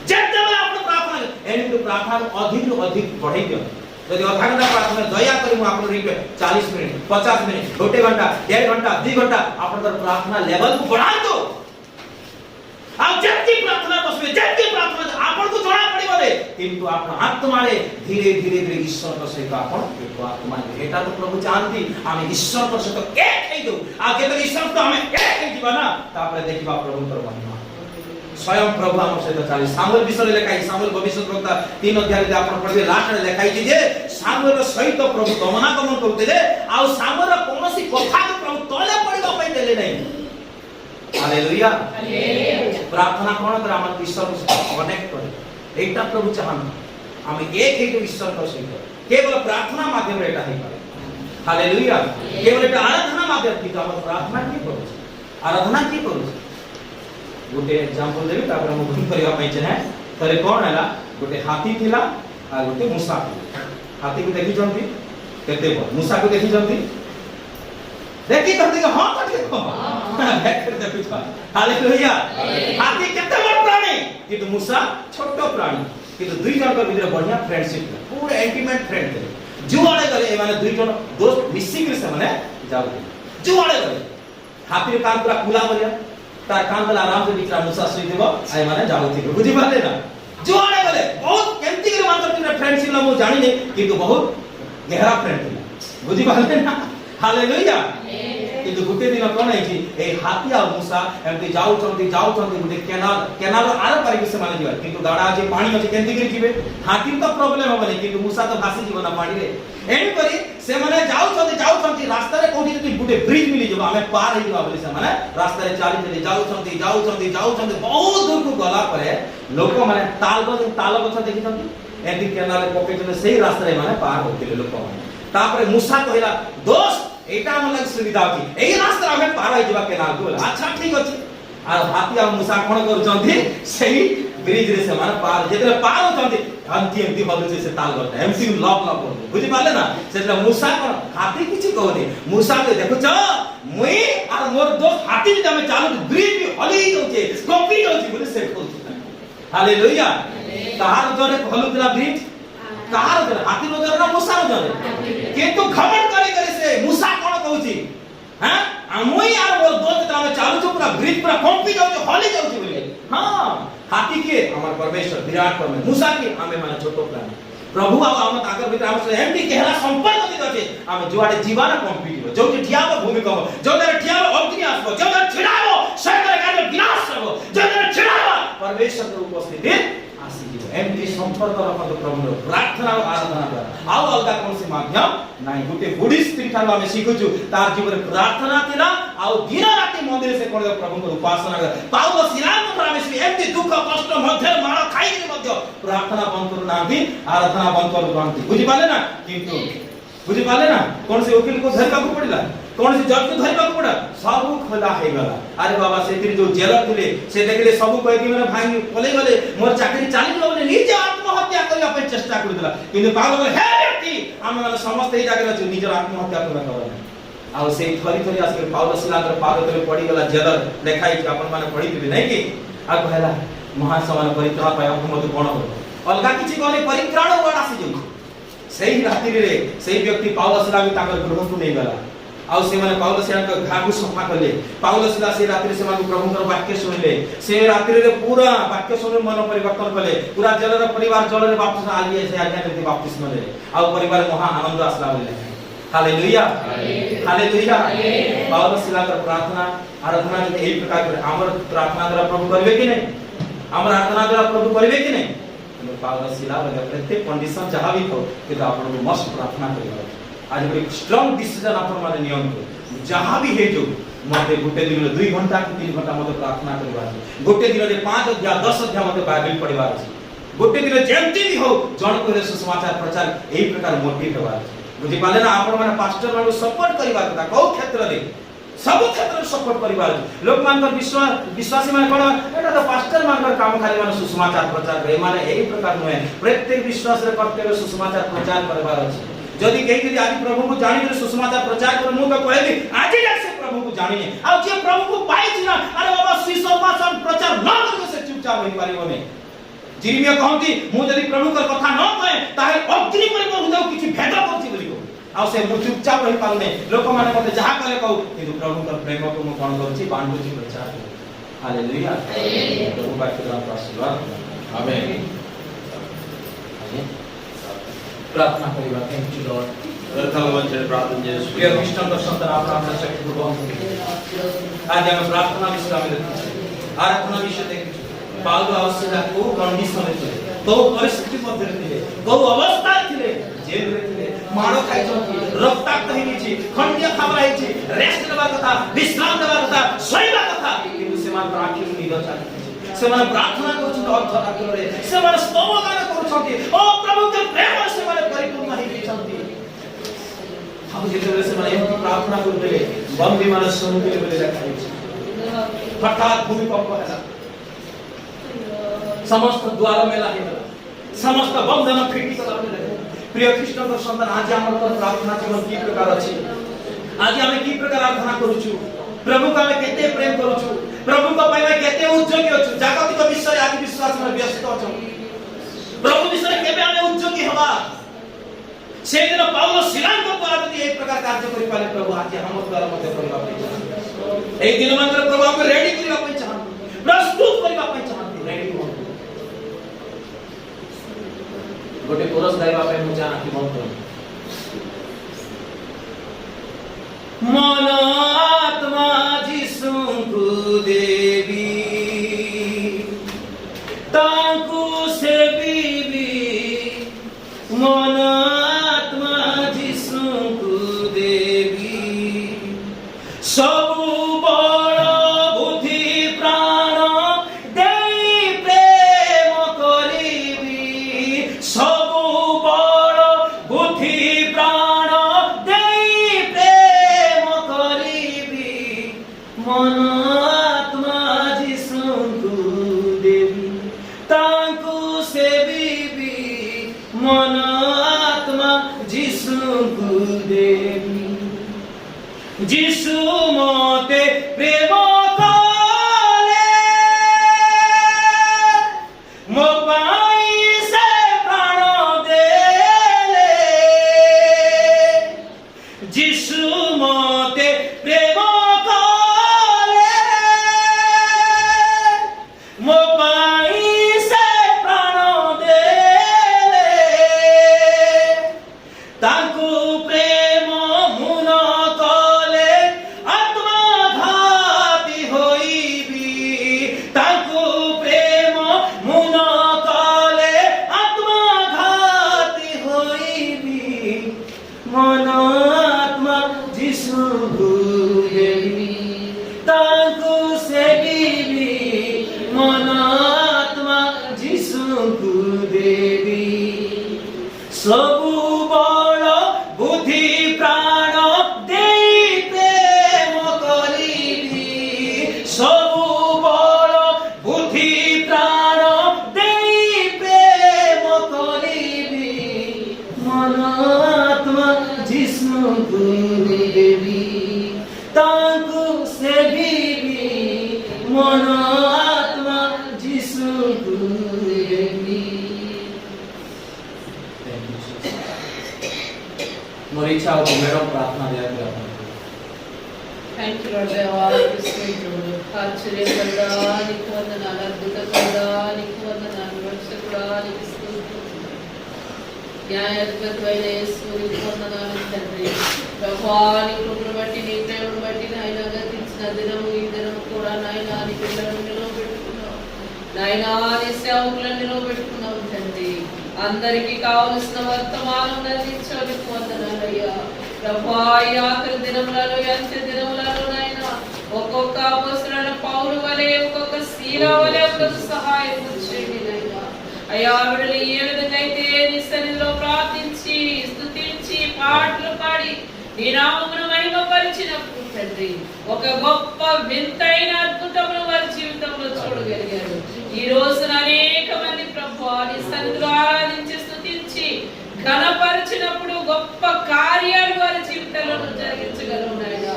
जब जब आप प्रार्थना एनी प्रार्थना अधिक बढ़ाई दियो यदि आधा घंटा प्रार्थना दया करी मु आपन रिपे 40 मिनिट 50 मिनिट गोटे घंटा 1.5 घंटा 2 घंटा आपन प्रार्थना लेवल को बढ़ा दो आप जल्दी प्रार्थना बसबे जल्दी प्रार्थना आपन को जणा पड़िबो रे किंतु आपन आत्मा रे धीरे धीरे ईश्वर का सहित आपन एक आत्मा एटा तो प्रभु जानती हम ईश्वर का सहित एक हे दो आ जेते ईश्वर तो हमें एक हे दिबा ना तापर देखिबा प्रभु तर महिमा स्वयं प्रभु हम सहित चाली सामुएल विषय लेखाई सामुएल भविष्यवक्ता 3 अध्याय रे आपण पढबे लास्ट रे लेखाई जे सामुएल सहित प्रभु गमनागमन करते आ सामुएल कोनोसी कथा को प्रभु तले पड़िबा पई देले नै हालेलुया प्रार्थना कोन कर हम ईश्वर से कनेक्ट करे एटा प्रभु चाहन हम एक हे ईश्वर का सहित केवल प्रार्थना माध्यम रे एटा हे पारे हालेलुया केवल एटा आराधना माध्यम की हम प्रार्थना की करू आराधना की करू गोटे एग्जांपल देबी तापर हम बुझ करिया पई छै तरे कोन हला गोटे हाथी थिला आ गोटे मूसा हाथी को देखि जंती केते बड़ मूसा को देखि जंती देखि करते हां तो देखो देख कर देखि हालेलुया हाथी केते बड़ प्राणी किंतु मूसा छोटो प्राणी किंतु दुई जन के भीतर बढ़िया फ्रेंडशिप पूरा इंटीमेट फ्रेंड थे जुआड़े गले ए माने दुई जन दोस्त मिसिंग से माने जाउ जुआड़े गले हाथी रे काम पूरा खुला बलिया तार कान तला आराम से बिचरा मूसा सोई देबो आइ माने जाउ थिबे बुझि पाले ना जुआड़े गले बहुत केमती के मानतर तिने फ्रेंडशिप ला मु जानि नै किंतु बहुत गहरा फ्रेंड थिला बुझि पाले ना हालेलुया किंतु गुटे दिन कोन है जी ए हाथी आ मूसा एमती जाउ चंदी गुटे केनाल आर पारि से माने जीवा किंतु गाडा जे पानी अछि केमती करी जीवे हाथी तो प्रॉब्लम होबनी किंतु मूसा तो भासी जीवन पानी रे एनी करी से माने जाउ चंदी रास्ता रे कोठी जति गुटे ब्रिज मिली जबा हमें पार हे जबा बोली से माने रास्ता रे चाली चली जाउ चंदी बहुत दूर को गला परे लोक माने ताल गछ देखि चंदी एती केनाल पॉकेट में सही रास्ता रे माने पार होतिले लोक माने तापरे मूसा कहला दोस्त एटा मन लग सुविधा अछि एई रास्ता हमें पार हे जबा केनाल को अच्छा ठीक अछि आ हाथी आ मूसा कोन कर चंदी सही ब्रिज रे से माने पार जेते पार होतंती अंति बदल से ताल करते एमसी लॉक बुझि पाले ना सेटा मूसा कोन हाथी किछि कहनी मूसा के देखो छ मुई आ मोर दोस्त हाथी जे हमें चालू ब्रिज भी हली जाउछे कॉपी जाउछे बोले से कहू हालेलुया कहार जरे हलुतला ब्रिज कहार जरे हाथी रो जरे ना मूसा रो जरे किंतु घमंड करे से मूसा कोन कहूची हां मुई आ मोर दोस्त हमें चालू छ पूरा ब्रिज पूरा कॉपी जाउछे हली जाउछे बोले हां हाथी के हमार परमेश्वर विराट परमेश्वर मूसा के हमें माने छोटो प्राणी प्रभु आ हम ताकर भीतर हम से एमटी केहरा संपर्क दित अछि हम जुआडे जीवाना कंप्लीट जो कि ठियाबो भूमिका जो दर ठियाबो अग्नि आसबो जो दर छिड़ाबो शैतान का विनाश करबो जो दर छिड़ाबो परमेश्वर के उपस्थिति आसी जीव एमटी संपर्क रखत प्रभु प्रार्थना और आराधना द्वारा आउ अलगा कोन से माध्यम नाही गुटे बुढ़ी स्त्री ठार हम सिखुछु तार जीवन प्रार्थना थिला आउ दिन राति मंदिर से कोन प्रभु को उपासना कर पाउल सिलाम परमेश्वर एमटी दुख कष्ट मध्य मार खाई के मध्य प्रार्थना बंद करू नांती आराधना बंद करू नांती बुझि पाले ना किंतु बुझि पाले ना कोन से वकील को धरका को पड़िला कोन से जज को धरका को पड़ा सब खोला हे गला अरे बाबा से जो जेलर थिले से देखले सब कहि कि माने भाई पले गले मोर चाकरी चाली गले निजे आत्महत्या करिया पे चेष्टा करदिला किंतु पागल बोले हे व्यक्ति हम माने समस्त ए जागे छु निजे आत्महत्या करबा कर आ से थरी आके पाउल सिलांगर पागल तले पड़ी गला जेलर देखाई कि अपन माने पड़ी दिबे नै कि आ कहला महासमान परित्याग पाया हम मत कोन हो अलगा किछि कोने परित्राण वाड आसी जो सेही रात्रि रे सेही व्यक्ति पाउलस लागी ताकर गृह को नै गला आ से माने पाउलस याक घागु सफा करले पाउलस ला से रात्रि से माने प्रभु कर वाक्य सुनले से रात्रि रे पूरा वाक्य सुन मन परिवर्तन करले पूरा जलर परिवार जलर वापस आलिए से आज्ञा देते वापस मले आ परिवार महा आनंद आसला बोले हालेलुया हालेलुया पाउलस ला कर प्रार्थना आराधना जब एही प्रकार करे हमर प्रार्थना द्वारा प्रभु करबे कि नहीं हमर आराधना द्वारा प्रभु करबे कि नहीं तो पाउलस ला बोले प्रत्येक कंडीशन जहां भी हो कि आपन को मस्त प्रार्थना करियो आज एक स्ट्रांग डिसीजन आपन माने नियम को जहां भी हे जो मते गोटे दिन 2 घंटा कि 3 घंटा मते प्रार्थना करबा गोटे दिन रे 5 अध्याय 10 अध्याय मते बाइबल पढ़िबा अछि गोटे दिन जेंति भी हो जण को सुसमाचार प्रचार एही प्रकार मोटिव हेबा बुझि पाले ना आपन माने पास्टर माने सपोर्ट करबा कथा को क्षेत्र रे सब क्षेत्र में सपोर्ट परिवार लोक मानकर विश्वासी माने कोन एटा तो पास्टर मानकर काम खाली माने सुसमाचार प्रचार करे माने एही प्रकार नय प्रत्येक विश्वास रे कर्तव्य सुसमाचार प्रचार करबार अछि जदि कहि कि आज प्रभु को जानि के सुसमाचार प्रचार कर मु तो कहबी आज जा से प्रभु को जानि आ जे प्रभु को पाइ छी ना अरे बाबा सुसमाचार प्रचार न करके से चुपचाप होई पारिबो नै जिरमिया कहंती मु जदि प्रभु कर कथा न कहे ताहे अग्नि पर को हृदय किछि भेद करछि बोली आ से मु चुपचाप रहि पाउ नै लोक माने मते जहा कहले कहू किंतु प्रभु कर प्रेम को मु कोन करछि बांधुछि प्रचार हालेलुया प्रभु बाकी का आशीर्वाद आमेन प्रार्थना करिबा थैंक यू लॉर्ड प्रथम वचन प्रार्थना जेसु प्रिय कृष्ण का संतान आप अपना शक्ति को बहुत आज हम प्रार्थना विषय में आराधना विषय देखि पाउल आवश्यकता को कंडीशन रे तो परिस्थिति मध्ये थे को अवस्था थे जेल रे थे मारो खाइ छथि रक्ताक्त हेनि छी खंडिया खाबरा हेछि रेस्ट लेबा कथा विश्राम लेबा कथा सोइबा कथा किंतु से मान आखिर निद चाहि से मान प्रार्थना करछु तो अर्थ आखिर रे से मान स्तोमगान करछथि ओ प्रभु के प्रेम से मान परिपूर्ण हेइ छथि हम जेते से मान एमती प्रार्थना करबे बंदी मान समुद्र में देखाइ छै हठात भूमिकंप होला समस्त द्वार में लागेला समस्त बंधन फिटी कला प्रिय कृष्ण को संतान आज हमर पर प्रार्थना जीवन की प्रकार अछि आज हम की प्रकार आराधना करूछु प्रभु का हम केते प्रेम करूछु प्रभु को पाइबा केते उद्योगी अछु जागतिक विषय आदि विश्वास में व्यस्त अछु प्रभु विषय केबे हम उद्योगी हवा से दिन पाउल सिलान को द्वारा यदि एक प्रकार कार्य करि पाले प्रभु आज हम द्वारा मते करबा पई एक दिन मात्र प्रभु को रेडी करबा पई चाहन प्रस्तुत करबा पई चाहन रेडी हो गोटे कोरस गाइबा पे मुझे आंखि बंद करो मन आत्मा जिसु को देवी तांकु से बीबी मन आत्मा जिसु को देवी सब बड़ बुद्धि प्राण देई प्रेम करिबी सब बड़ बुद्धि प्राण देई प्रेम करिबी मन आत्मा जिसु को देवी तांकु सेविबी मन आत्मा जिसु को देवी जिसु मते प्रेम कले मो पाई से प्राण देले जिसु मते प्रेम कले मो पाई से प्राण देले तांकु प्रेम मुन कले आत्मा घाती होइबी तांकु प्रेम मुन कले आत्मा घाती होइबी मन आत्मा जिसु को देवी तांकु सेविबी मन आत्मा जिसु को देवी सबु बड़ बुद्धि प्राण देई प्रेम करिबी सबु बड़ बुद्धि प्राण देई प्रेम करिबी मन आत्मा जिसु को देवी तांकु सेविबी मन आत्मा जिसु को देवी ମୋର ଇଚ୍ଛା ହଉଛି ମ୍ୟାଡ଼ାମ ପ୍ରାର୍ଥନା ଦିଆଯିବା। థ్యాంక్ యూ లార్డ్ దేవా స్తోత్రములు ఆశ్చర్యకరుడా నీకు వందనాలు అద్భుతకరుడా నీకు వందనాలు రక్షకుడా నీకు స్తోత్రములు న్యాయాధిపతివైన యేసు నీకు వందనాలు తండ్రి ప్రభువా నీ కృపను బట్టి నీ ప్రేమను బట్టి నాయన గతించిన దినము ఈ దినము కూడా నాయన నీ పిల్లలను నిలవబెట్టుకున్నావు నాయన నీ సేవకులను నిలవబెట్టుకున్నావు తండ్రి అందరికీ కావలసిన వర్తమానం అందించావు నీకు వందనాలయ్యా ప్రభా ఈ ఆఖరి దినములలో అంత్య దినములలో నాయన ఒక్కొక్క అపొస్తలుడైన పౌలు వలె ఒక్కొక్క శీల వలె ఒక్కొక్క సహాయం చేయండి నాయన అయ్యా విడుదల ఏ విధంగా అయితే నీ సన్నిధిలో ప్రార్థించి స్తుతించి పాటలు పాడి నీ నామమును మహిమపరిచినప్పుడు తండ్రి ఒక గొప్ప వింతైన అద్భుతమును వారి జీవితంలో చూడగలిగారు ఈ రోజున అనేక మంది ప్రభువా నీ సన్నిధిలో ఆరాధించి స్తుతించి ఘనపరిచినప్పుడు గొప్ప కార్యాలు వారి జీవితంలో జరిగించగలరు నాయన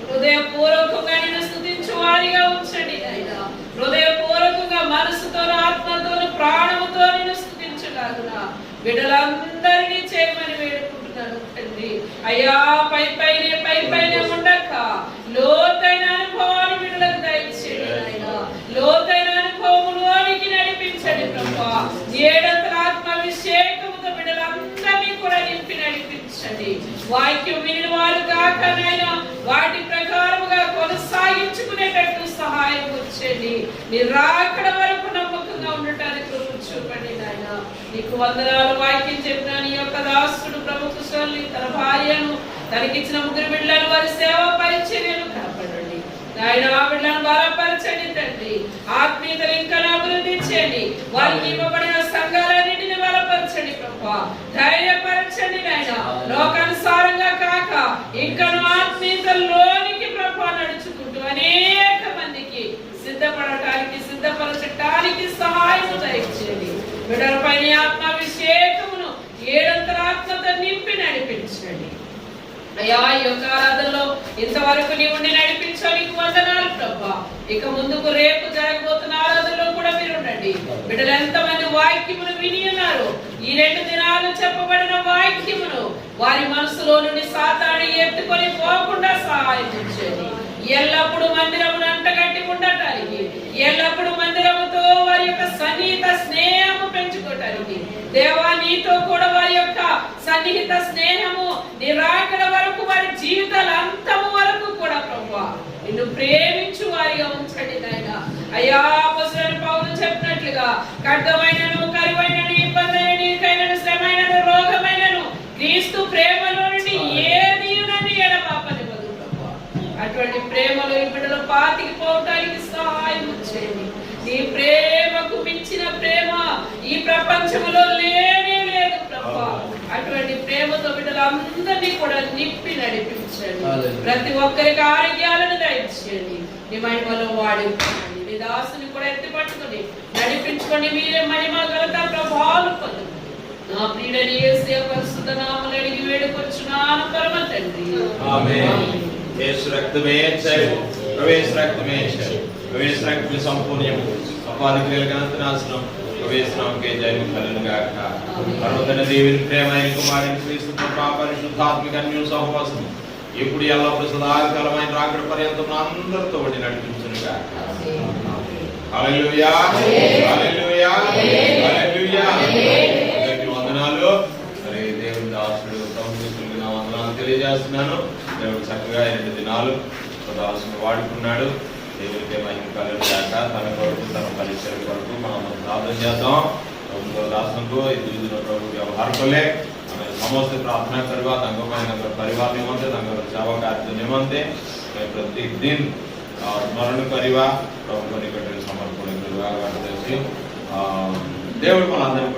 హృదయపూర్వకంగా నేను స్తుతించు వారిగా ఉంచండి నాయన హృదయపూర్వకంగా మనసుతో ఆత్మతో ప్రాణముతో నేను స్తుతించగలన బిడ్డలందరినీ చేయమని వేడుకుంటున్నాను తండ్రి అయ్యా పై పైనే ఉండక లోతైన అనుభవాన్ని బిడ్డలకు దయచేయండి నాయన లోతైన అనుభవములోనికి నడిపించండి ప్రభువా ఏడంతల ఆత్మాభిషేకముతో బిడ్డలందరినీ కూడా నింపి నడిపించండి వాక్యం విని వారు కాక నాయన వాటి ప్రకారముగా కొనసాగించుకునేటట్టు సహాయం వచ్చేది నీ రాకడ వరకు నమ్మకంగా ఉండటానికి కృప చూపండి నాయన నీకు వందనాలు వాక్యం చెప్పిన నీ యొక్క దాసుడు ప్రభు కుశల్ని తన భార్యను తనకిచ్చిన ముగ్గురు బిడ్డలను వారి సేవ పరిచర్యను కాపాడండి నాయన ఆ బిడ్డలను బలపరచండి తండ్రి ఆత్మీయతలు ఇంకా అభివృద్ధి చేయండి వారికి ఇవ్వబడిన సంఘాలన్నింటిని బలపరచండి ప్రభా ధైర్యపరచండి నాయన లోకానుసారంగా కాక ఇంకా ఆత్మీయతలోనికి ప్రభా నడుచుకుంటూ అనేక మందికి సిద్ధపరచటానికి సహాయం దయచేయండి బిడ్డలపై ఆత్మాభిషేకమును ఏడంతల ఆత్మతో నింపి నడిపించండి అయ్యా ఈ యొక్క ఆరాధనలో ఇంతవరకు నీ ఉండి నడిపించడానికి వందనాలు ప్రభా ఇక ముందుకు రేపు జరగబోతున్న ఆరాధనలో కూడా మీరు ఉండండి బిడ్డలు ఎంతమంది వాక్యమును విని ఉన్నారు ఈ 2 దినాలు చెప్పబడిన వాక్యమును వారి మనసులో నుండి సాతాను ఎత్తుకొని పోకుండా సహాయం చేయండి ఎల్లప్పుడూ మందిరమును అంటగట్టి ఉండటానికి ఎల్లప్పుడూ మందిరముతో వారి యొక్క సన్నిహిత స్నేహము పెంచుకోవటానికి దేవా నీతో కూడా వారి యొక్క సన్నిహిత స్నేహము నిరాకడ వరకు వారి జీవితాల అంతము వరకు కూడా ప్రభువా నిన్ను ప్రేమించు వారిగా ఉంచండి నాయన అయ్యా అపొస్తలుడైన పౌలు చెప్పినట్లుగా ఖడ్గమైనను కరువైనను ఇబ్బందైనను ఇరుకైనను శ్రమైనను రోగమైనను క్రీస్తు ప్రేమలో నుండి ఏది నన్ను ఎడబాపనివ్వదు ప్రభువా అటువంటి ప్రేమలో ఈ బిడ్డలు పాతికి పోవటానికి సహాయం చేయండి నీ ప్రేమకు మించిన ప్రేమ ఈ ప్రపంచంలో లేనే లేదు ప్రభువా అటువంటి ప్రేమతో బిడ్డలందరినీ కూడా నింపి నడిపించండి ప్రతి ఒక్కరికి ఆరోగ్యాలను దయచేయండి నీ మహిమలో వాడి నీ దాసుని కూడా ఎత్తి పట్టుకొని నడిపించుకొని మీరే మహిమ ఘనత ప్రభావాలు పొందండి నా ప్రియుడని యేసు పరిశుద్ధ నామములో అడిగి వేడుకొచ్చున్నాను పరమ తండ్రి ఆమేన్ యేసు రక్తమే చైతన్యం ప్రవేశ రక్తమే చైతన్యం प्रवेश रक्त में संपूर्ण अपवाद क्रियल गणत नाशनम प्रवेश नाम के जय मुखलन गाथा पर्वतन देवी प्रेमयन कुमारन क्रीस्तु कृपा परिशुद्धात्मिक अन्योन्य सहवाసం ఇప్పుడు ఎల్లప్పుడూ సదాకాలమైన రాకడ పర్యంతం అందరితో ఉండి నడిపించును గాక హల్లెలూయా హల్లెలూయా హల్లెలూయా అందరికీ వందనాలు మరి దేవుని దాసుడు ప్రభువుకి నా వందనాలు తెలియజేస్తున్నాను దేవుడు చక్కగా 2 దినాలు దాసుని వాడుకున్నాడు దేవుడికి మహిమ కలుగుగాక తన కొరకు తన పరిచయం కొరకు మనం ప్రార్థన చేద్దాం ప్రభుత్వ दासों प्रभु व्यवहार को ले समस्त प्रार्थना करवा परिवार निमंते सेवा कार्य निमंते प्रत्येक दिन स्मरण करवा प्रभु निकट समर्पण करवा దేవుడు మనందరికీ